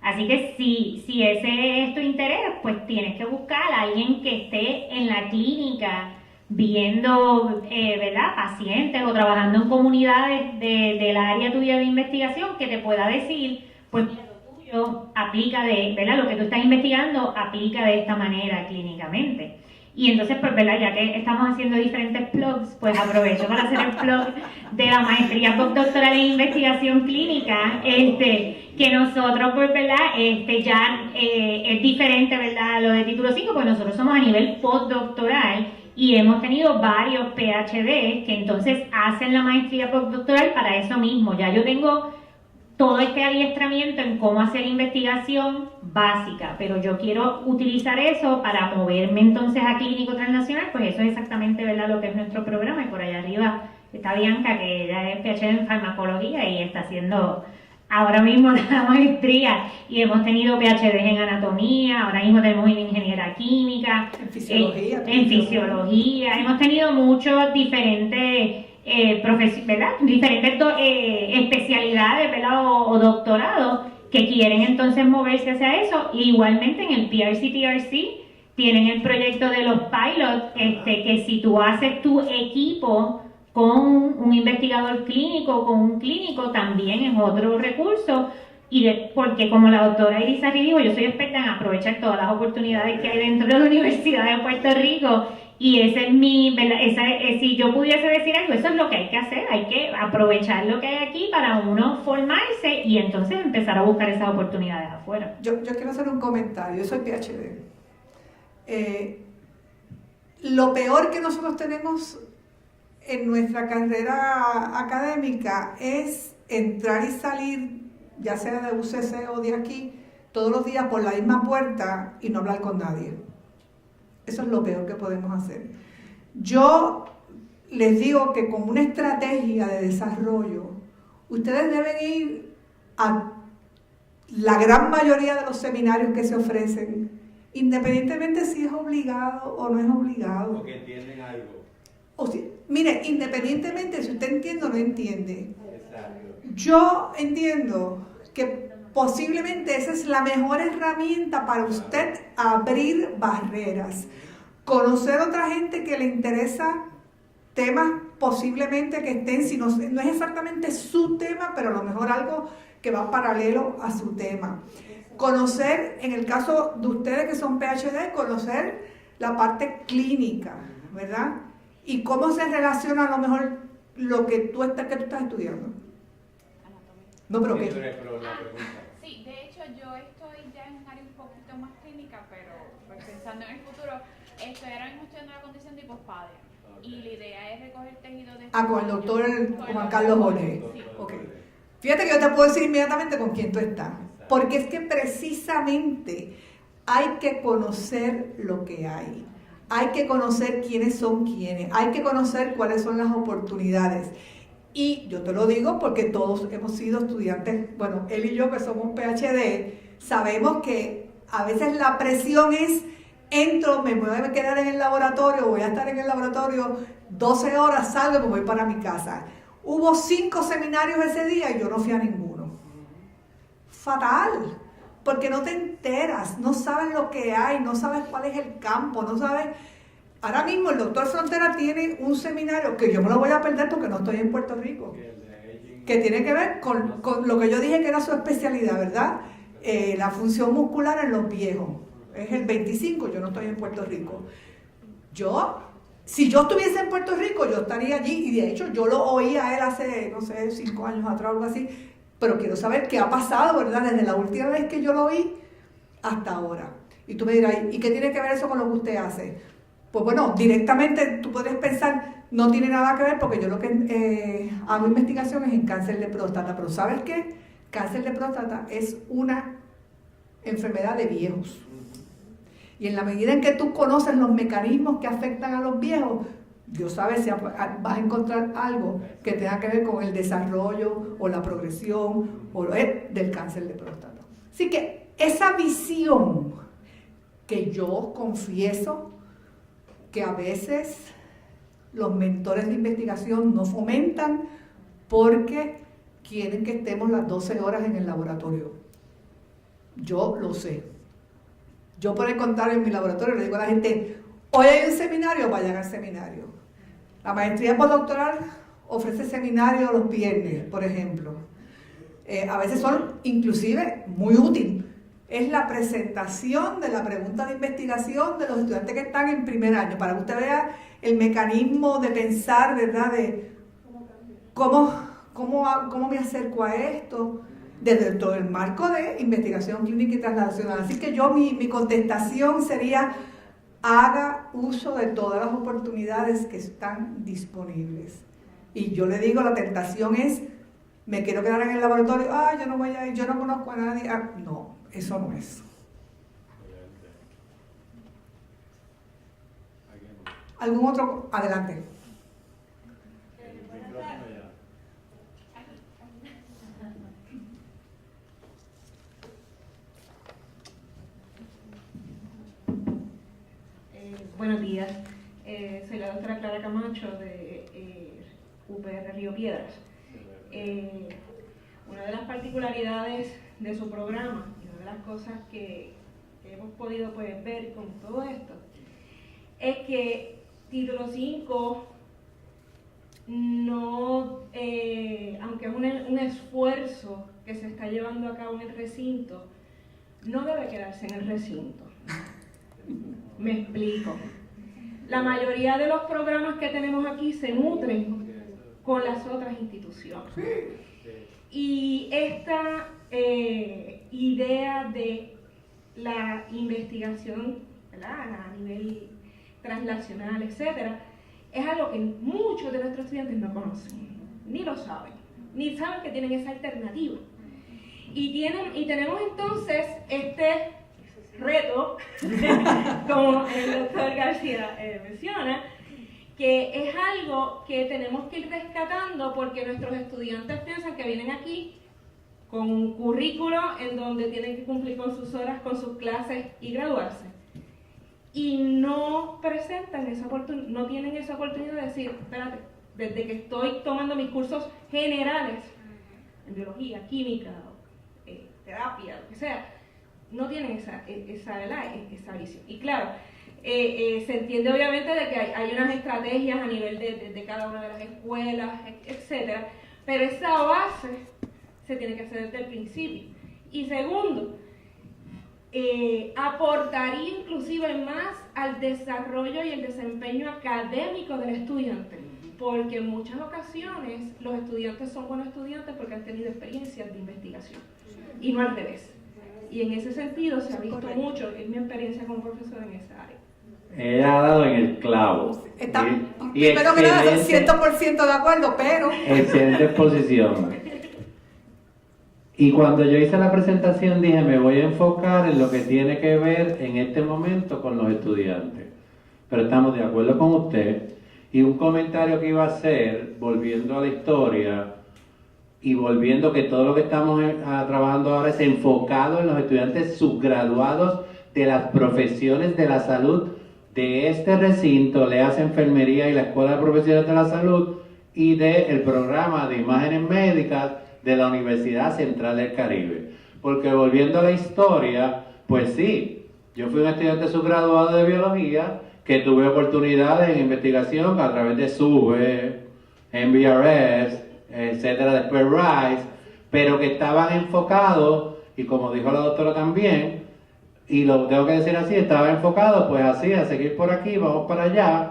Así que si ese es tu interés, pues tienes que buscar a alguien que esté en la clínica viendo ¿verdad?, pacientes o trabajando en comunidades del área tuya de investigación que te pueda decir, pues mira, lo tuyo aplica ¿verdad?, lo que tú estás investigando aplica de esta manera clínicamente. Y entonces, pues, ¿verdad?, ya que estamos haciendo diferentes plugs, pues aprovecho para hacer el plug de la maestría postdoctoral en investigación clínica, que nosotros, pues, ¿verdad?, ya es diferente, ¿verdad?, lo de título 5, pues nosotros somos a nivel postdoctoral y hemos tenido varios PhD que entonces hacen la maestría postdoctoral para eso mismo. Ya yo tengo todo este adiestramiento en cómo hacer investigación básica, pero yo quiero utilizar eso para moverme entonces a clínico transnacional, pues eso es exactamente, ¿verdad?, lo que es nuestro programa. Y por allá arriba está Bianca, que ella es PhD en farmacología y está haciendo ahora mismo la maestría, y hemos tenido PhD en anatomía, ahora mismo tenemos una ingeniera química, en fisiología, hemos tenido muchos diferentes ¿verdad?, diferentes especialidades, ¿verdad?, o doctorados que quieren entonces moverse hacia eso. Y igualmente en el PRC-TRC tienen el proyecto de los pilots, que si tú haces tu equipo con un investigador clínico, con un clínico, también es otro recurso. Porque como la doctora Irizarry dijo, yo soy experta en aprovechar todas las oportunidades que hay dentro de la Universidad de Puerto Rico, y ese es mi, ¿verdad?, si yo pudiese decir algo, eso es lo que hay que hacer, hay que aprovechar lo que hay aquí para uno formarse y entonces empezar a buscar esas oportunidades afuera. Yo quiero hacer un comentario, yo soy PhD. Lo peor que nosotros tenemos en nuestra carrera académica es entrar y salir, ya sea de UCC o de aquí, todos los días por la misma puerta y no hablar con nadie. Eso es lo peor que podemos hacer. Yo les digo que con una estrategia de desarrollo, ustedes deben ir a la gran mayoría de los seminarios que se ofrecen, independientemente si es obligado o no es obligado. Porque entienden algo. O si, mire, independientemente si usted entiende o no entiende, Exacto. yo entiendo que posiblemente esa es la mejor herramienta para usted abrir barreras, conocer a otra gente que le interesa temas posiblemente que estén, si no es exactamente su tema, pero a lo mejor algo que va paralelo a su tema. Conocer, en el caso de ustedes que son PhD, conocer la parte clínica, ¿verdad? Y cómo se relaciona a lo mejor lo que tú estás estudiando. No, pero Sí, ¿qué? pero la pregunta. Sí, de hecho yo estoy ya en un área un poquito más clínica, pero pues, pensando en el futuro, estoy ahora mismo estudiando la condición de hipospadia. Y la idea es recoger tejido de... Con el doctor Juan Carlos Jorge. Sí. Ok. Fíjate que yo te puedo decir inmediatamente con quién tú estás. Porque es que precisamente hay que conocer lo que hay. Hay que conocer quiénes son quiénes. Hay que conocer cuáles son las oportunidades. Y yo te lo digo porque todos hemos sido estudiantes, bueno, él y yo que somos PhD, sabemos que a veces la presión es, entro, me voy a quedar en el laboratorio, voy a estar en el laboratorio 12 horas, salgo y me voy para mi casa. Hubo 5 seminarios ese día y yo no fui a ninguno. Fatal, porque no te enteras, no sabes lo que hay, no sabes cuál es el campo, no sabes... Ahora mismo el doctor Frontera tiene un seminario que yo me lo voy a perder porque no estoy en Puerto Rico, que tiene que ver con lo que yo dije que era su especialidad, ¿verdad? La función muscular en los viejos. Es el 25, yo no estoy en Puerto Rico. Si yo estuviese en Puerto Rico, yo estaría allí, y de hecho yo lo oí a él hace, no sé, 5 años atrás, algo así, pero quiero saber qué ha pasado, ¿verdad? Desde la última vez que yo lo oí hasta ahora. Y tú me dirás, ¿y qué tiene que ver eso con lo que usted hace? Pues bueno, directamente tú puedes pensar, no tiene nada que ver porque yo lo que hago investigación es en cáncer de próstata, pero ¿sabes qué? Cáncer de próstata es una enfermedad de viejos. Y en la medida en que tú conoces los mecanismos que afectan a los viejos, Dios sabe si vas a encontrar algo que tenga que ver con el desarrollo o la progresión del cáncer de próstata. Así que esa visión que yo confieso que a veces los mentores de investigación no fomentan porque quieren que estemos las 12 horas en el laboratorio. Yo lo sé. Yo por el contrario en mi laboratorio le digo a la gente, hoy hay un seminario, vayan al seminario. La maestría postdoctoral ofrece seminarios los viernes, por ejemplo. A veces son inclusive muy útiles. Es la presentación de la pregunta de investigación de los estudiantes que están en primer año, para que usted vea el mecanismo de pensar, ¿verdad? De cómo me acerco a esto, desde todo el marco de investigación clínica y translacional. Así que mi contestación sería, haga uso de todas las oportunidades que están disponibles. Y yo le digo, la tentación es, me quiero quedar en el laboratorio, yo no voy a ir, yo no conozco a nadie. No, eso no es. ¿Algún otro? Adelante. Buenos días, soy la doctora Clara Camacho de UPR Río Piedras. Una de las particularidades de su programa y una de las cosas que hemos podido ver con todo esto es que Título 5 no, aunque es un esfuerzo que se está llevando a cabo en el recinto, no debe quedarse en el recinto. Me explico. La mayoría de los programas que tenemos aquí se nutren con las otras instituciones. Y esta idea de la investigación, ¿verdad?, a nivel translacional, etcétera, es algo que muchos de nuestros estudiantes no conocen, ni lo saben, ni saben que tienen esa alternativa. Y tenemos entonces este reto, como el doctor García menciona, que es algo que tenemos que ir rescatando porque nuestros estudiantes piensan que vienen aquí con un currículo en donde tienen que cumplir con sus horas, con sus clases y graduarse. Y no presentan esa oportunidad, no tienen esa oportunidad de decir, espérate, desde que estoy tomando mis cursos generales en biología, química, terapia, lo que sea, no tienen esa visión. Y claro, se entiende obviamente de que hay unas estrategias a nivel de cada una de las escuelas, etcétera, pero esa base se tiene que hacer desde el principio. Y segundo, aportaría inclusive más al desarrollo y el desempeño académico del estudiante, porque en muchas ocasiones los estudiantes son buenos estudiantes porque han tenido experiencias de investigación y no al revés. Y en ese sentido se ha visto mucho, es mi experiencia como profesora en esa área. Ella ha dado en el clavo. Espero que no 100% de acuerdo, pero... Excelente exposición. Y cuando yo hice la presentación dije, me voy a enfocar en lo que tiene que ver en este momento con los estudiantes. Pero estamos de acuerdo con usted. Y un comentario que iba a hacer, volviendo a la historia, y volviendo que todo lo que estamos trabajando ahora es enfocado en los estudiantes subgraduados de las profesiones de la salud de este recinto, le hace enfermería y la Escuela de Profesionales de la Salud y del programa de imágenes médicas de la Universidad Central del Caribe. Porque volviendo a la historia, pues sí, yo fui un estudiante subgraduado de biología que tuve oportunidades en investigación a través de SUBE, MBRS, etcétera, después RISE, pero que estaban enfocados, y como dijo la doctora también, y lo tengo que decir así, estaban enfocados pues así, a seguir por aquí, vamos para allá,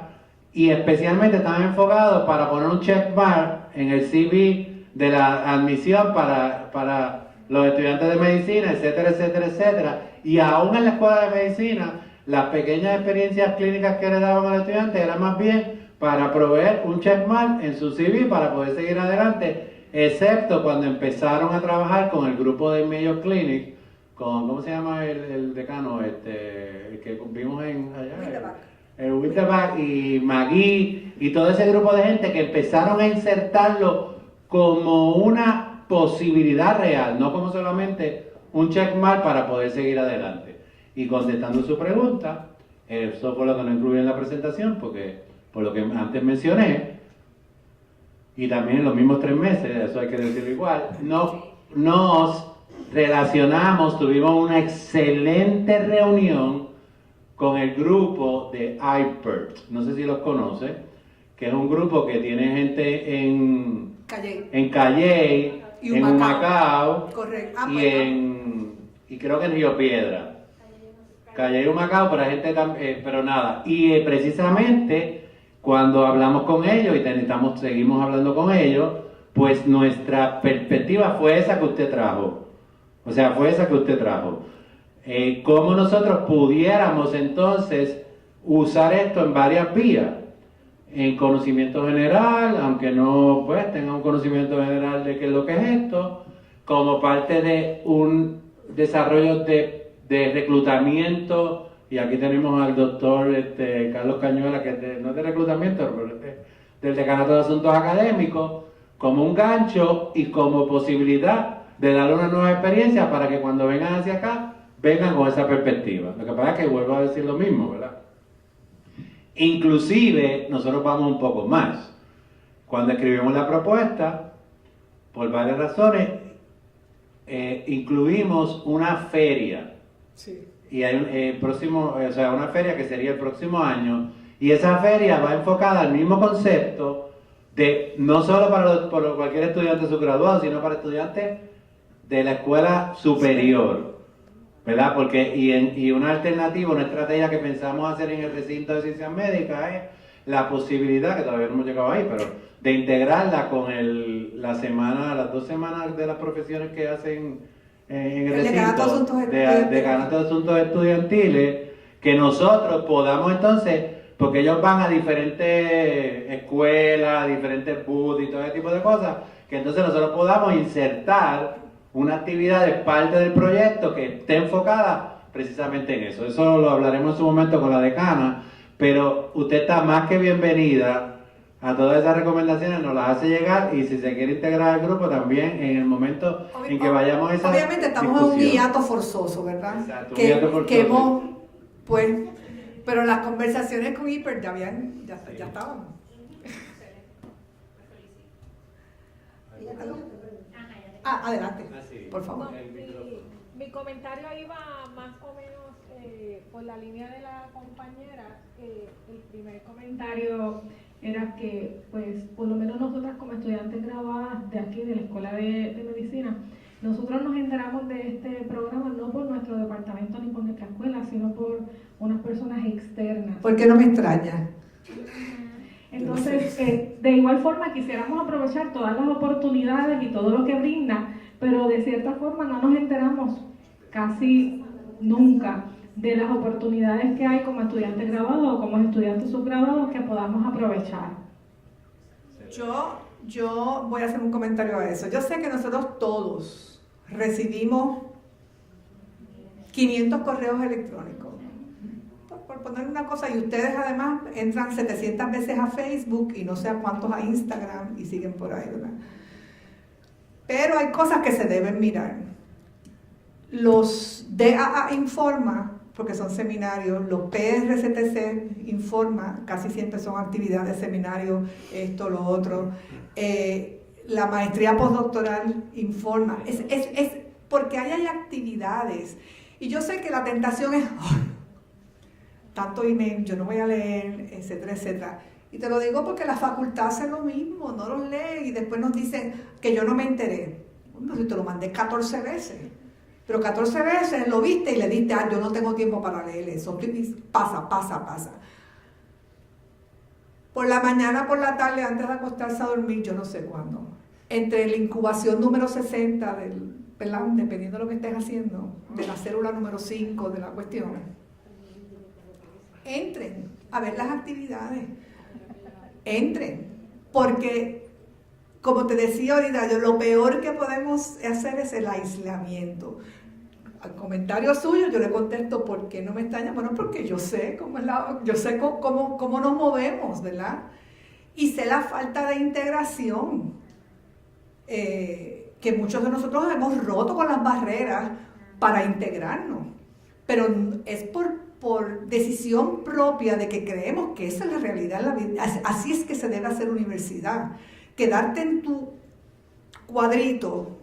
y especialmente estaban enfocados para poner un checkmark en el CV de la admisión para los estudiantes de medicina, etcétera, etcétera, etcétera, y aún en la escuela de medicina, las pequeñas experiencias clínicas que le daban al estudiante eran más bien para proveer un checkmark en su CV para poder seguir adelante, excepto cuando empezaron a trabajar con el grupo de Mayo Clinic, con, ¿cómo se llama el decano? El que vimos allá, el Winterback y Magui y todo ese grupo de gente que empezaron a insertarlo como una posibilidad real, no como solamente un checkmark para poder seguir adelante. Y contestando su pregunta, eso fue lo que no incluí en la presentación, porque por lo que antes mencioné, y también en los mismos 3 meses, eso hay que decirlo igual, nos relacionamos, tuvimos una excelente reunión con el grupo de IPERT, no sé si los conoce, que es un grupo que tiene gente en Calley, en Humacao, y creo que en Río Piedra. Calley y Humacao, pero hay gente pero nada. Y precisamente cuando hablamos con ellos y seguimos hablando con ellos, pues nuestra perspectiva fue esa que usted trajo. O sea, fue esa que usted trajo. Cómo nosotros pudiéramos entonces usar esto en varias vías. En conocimiento general, aunque no pues tenga un conocimiento general de qué es lo que es esto, como parte de un desarrollo de reclutamiento. Y aquí tenemos al doctor Carlos Cañuela, que no es de reclutamiento, pero del Decanato de Asuntos Académicos, como un gancho y como posibilidad de darle una nueva experiencia para que cuando vengan hacia acá, vengan con esa perspectiva. Lo que pasa es que vuelvo a decir lo mismo, ¿verdad? Inclusive, nosotros vamos un poco más. Cuando escribimos la propuesta, por varias razones, incluimos una feria. Sí. Y hay una feria que sería el próximo año, y esa feria va enfocada al mismo concepto de no solo para cualquier estudiante subgraduado, sino para estudiantes de la escuela superior, ¿verdad? Porque y una alternativa, una estrategia que pensamos hacer en el recinto de ciencias médicas es la posibilidad, que todavía no hemos llegado ahí, pero de integrarla con las 2 semanas de las profesiones que hacen en el recinto de Decanato de Asuntos Estudiantiles, que nosotros podamos entonces, porque ellos van a diferentes escuelas, diferentes booths y todo ese tipo de cosas, que entonces nosotros podamos insertar una actividad de parte del proyecto que esté enfocada precisamente en eso. Eso lo hablaremos en su momento con la decana, pero usted está más que bienvenida a todas esas recomendaciones, nos las hace llegar, y si se quiere integrar al grupo también en el momento en que vayamos a esa Obviamente estamos en un hiato forzoso, ¿verdad? Exacto, un que, hiato forzoso. que hemos, pues, pero las conversaciones con Hiper ya estaban. Adelante, por favor. Mi comentario iba más o menos por la línea de la compañera. El primer comentario era que, pues, por lo menos nosotras como estudiantes graduadas de aquí, de la Escuela de Medicina, nosotros nos enteramos de este programa no por nuestro departamento ni por nuestra escuela, sino por unas personas externas. ¿Por qué no me extraña? Entonces, de igual forma quisiéramos aprovechar todas las oportunidades y todo lo que brinda, pero de cierta forma no nos enteramos casi nunca de las oportunidades que hay como estudiantes graduados o como estudiantes subgraduados que podamos aprovechar. Yo voy a hacer un comentario a eso. Yo sé que nosotros todos recibimos 500 correos electrónicos, por poner una cosa, y ustedes además entran 700 veces a Facebook y no sé a cuántos a Instagram y siguen por ahí, ¿verdad? Pero hay cosas que se deben mirar. Los DAA Informa, porque son seminarios, los PRCTC Informa, casi siempre son actividades, seminarios, esto, lo otro. La maestría postdoctoral Informa. Es porque hay actividades. Y yo sé que la tentación es, tanto email, yo no voy a leer, etcétera, etcétera. Y te lo digo porque la facultad hace lo mismo, no los lee y después nos dicen que yo no me enteré. Bueno, si te lo mandé 14 veces. Pero 14 veces lo viste y le diste, yo no tengo tiempo para leer eso. Pasa. Por la mañana, por la tarde, antes de acostarse a dormir, yo no sé cuándo. Entre la incubación número 60, dependiendo de lo que estés haciendo, de la célula número 5 de la cuestión, entren a ver las actividades. Entren. Porque, como te decía ahorita, lo peor que podemos hacer es el aislamiento. Al comentario suyo yo le contesto, ¿por qué no me extraña? Bueno, porque yo sé cómo nos movemos, ¿verdad? Y sé la falta de integración que muchos de nosotros hemos roto con las barreras para integrarnos. Pero es por decisión propia de que creemos que esa es la realidad de la vida. Así es que se debe hacer universidad. Quedarte en tu cuadrito,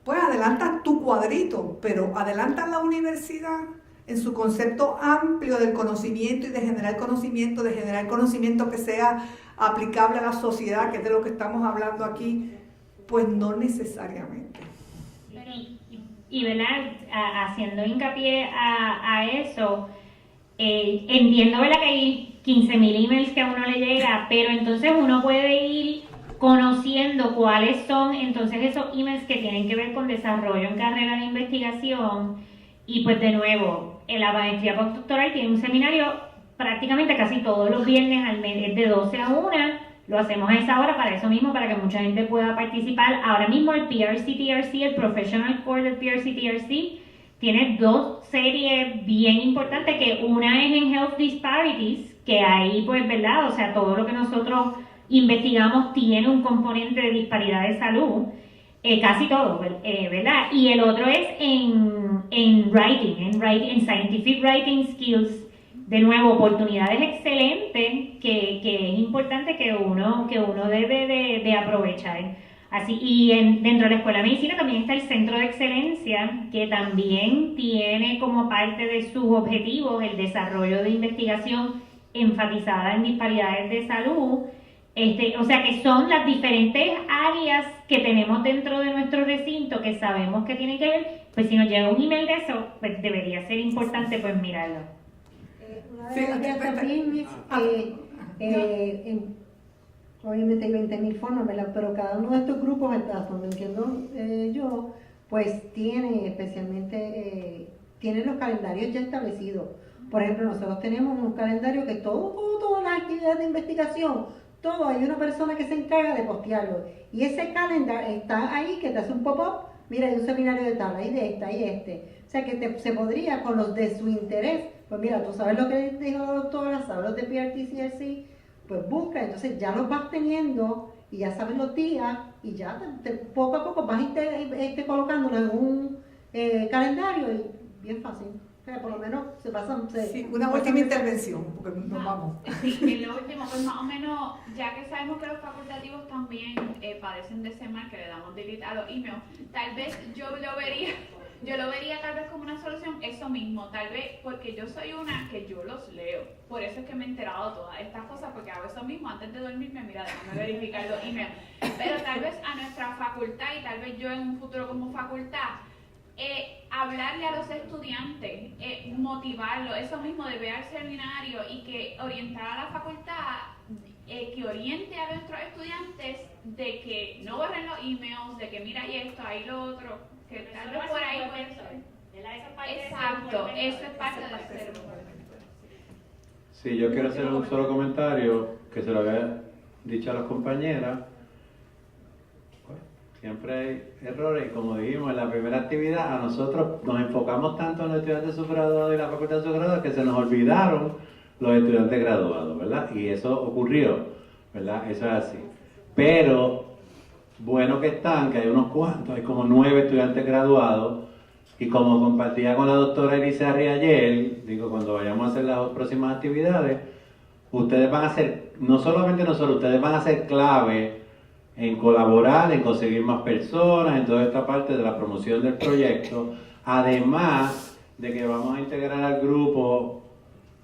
pues adelantas tu cuadrito, pero adelantas la universidad en su concepto amplio del conocimiento y de generar conocimiento que sea aplicable a la sociedad, que es de lo que estamos hablando aquí, pues no necesariamente. Y ¿verdad? Haciendo hincapié a eso, entiendo, ¿verdad?, que hay 15.000 emails que a uno le llega, pero entonces uno puede ir conociendo cuáles son entonces esos emails que tienen que ver con desarrollo en carrera de investigación. Y pues de nuevo, en la maestría postdoctoral tiene un seminario prácticamente casi todos los viernes al mes, de 12 a 1, lo hacemos a esa hora para eso mismo, para que mucha gente pueda participar. Ahora mismo el PRC-TRC, el Professional Core del PRC-TRC, tiene 2 series bien importantes, que una es en Health Disparities, que ahí pues, ¿verdad? O sea, todo lo que nosotros investigamos tiene un componente de disparidad de salud, casi todo, ¿verdad? Y el otro es en writing, en Scientific Writing Skills. De nuevo, oportunidades excelentes que es importante que uno debe de aprovechar. Así, y dentro de la Escuela de Medicina también está el Centro de Excelencia, que también tiene como parte de sus objetivos el desarrollo de investigación enfatizada en disparidades de salud. O sea que son las diferentes áreas que tenemos dentro de nuestro recinto que sabemos que tienen que ver. Pues si nos llega un email de eso, pues debería ser importante pues mirarlo. Una de las también es obviamente hay 20.000 formas, ¿verdad? Pero cada uno de estos grupos, hasta donde entiendo yo, pues tienen especialmente, tienen los calendarios ya establecidos. Por ejemplo, nosotros tenemos un calendario que todas las actividades de investigación, todo, hay una persona que se encarga de postearlo. Y ese calendar está ahí, que te hace un pop-up, mira, hay un seminario de tal, hay de esta, hay este. O sea, que se podría, con los de su interés, pues mira, tú sabes lo que dijo la doctora, sabes los de PRTCRC, pues busca, entonces ya los vas teniendo y ya sabes los días y ya poco a poco vas colocándolo en un calendario y bien fácil. O sea, por lo menos se pasan... Sí, una última intervención, porque nos vamos. Sí, en lo último, pues más o menos, ya que sabemos que los facultativos también padecen de ese mal, que le damos delete a los emails, tal vez yo lo vería tal vez como una solución, eso mismo, tal vez porque yo soy una que yo los leo, por eso es que me he enterado de todas estas cosas, porque hago eso mismo, antes de dormirme, mira, déjame verificar los emails, pero tal vez a nuestra facultad y tal vez yo en un futuro como facultad, hablarle a los estudiantes, motivarlos, eso mismo de ver al seminario y que orientar a la facultad, que oriente a nuestros estudiantes de que no borren los emails, de que mira y esto, ahí lo otro, que tal vez por ahí puede ser. Exacto, eso es parte del ser. Sí, yo quiero hacer un solo comentario que se lo había dicho a las compañeras. Siempre hay errores y como dijimos en la primera actividad, a nosotros nos enfocamos tanto en los estudiantes subgraduados y la facultad de subgraduados que se nos olvidaron los estudiantes graduados, ¿verdad? Y eso ocurrió, ¿verdad? Eso es así. Pero, bueno que están, que hay unos cuantos, hay como 9 estudiantes graduados y como compartía con la doctora Elizarri ayer, digo, cuando vayamos a hacer las próximas actividades, ustedes van a ser, no solamente nosotros, ustedes van a ser clave en colaborar, en conseguir más personas, en toda esta parte de la promoción del proyecto, además de que vamos a integrar al grupo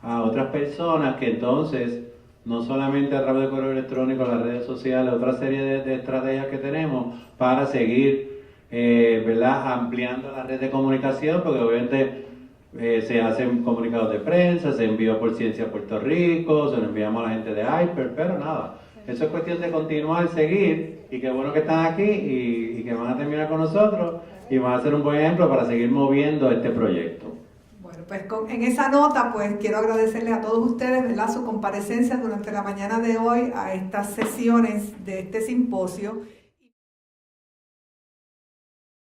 a otras personas que entonces, no solamente a través de correo electrónico, las redes sociales, otra serie de estrategias que tenemos para seguir, ¿verdad?, ampliando la red de comunicación, porque obviamente se hacen comunicados de prensa, se envió por Ciencia a Puerto Rico, se lo enviamos a la gente de Hyper, pero nada. Eso es cuestión de continuar, seguir, y qué bueno que están aquí y que van a terminar con nosotros y van a ser un buen ejemplo para seguir moviendo este proyecto. Bueno, pues en esa nota, pues quiero agradecerles a todos ustedes, ¿verdad?, su comparecencia durante la mañana de hoy a estas sesiones de este simposio.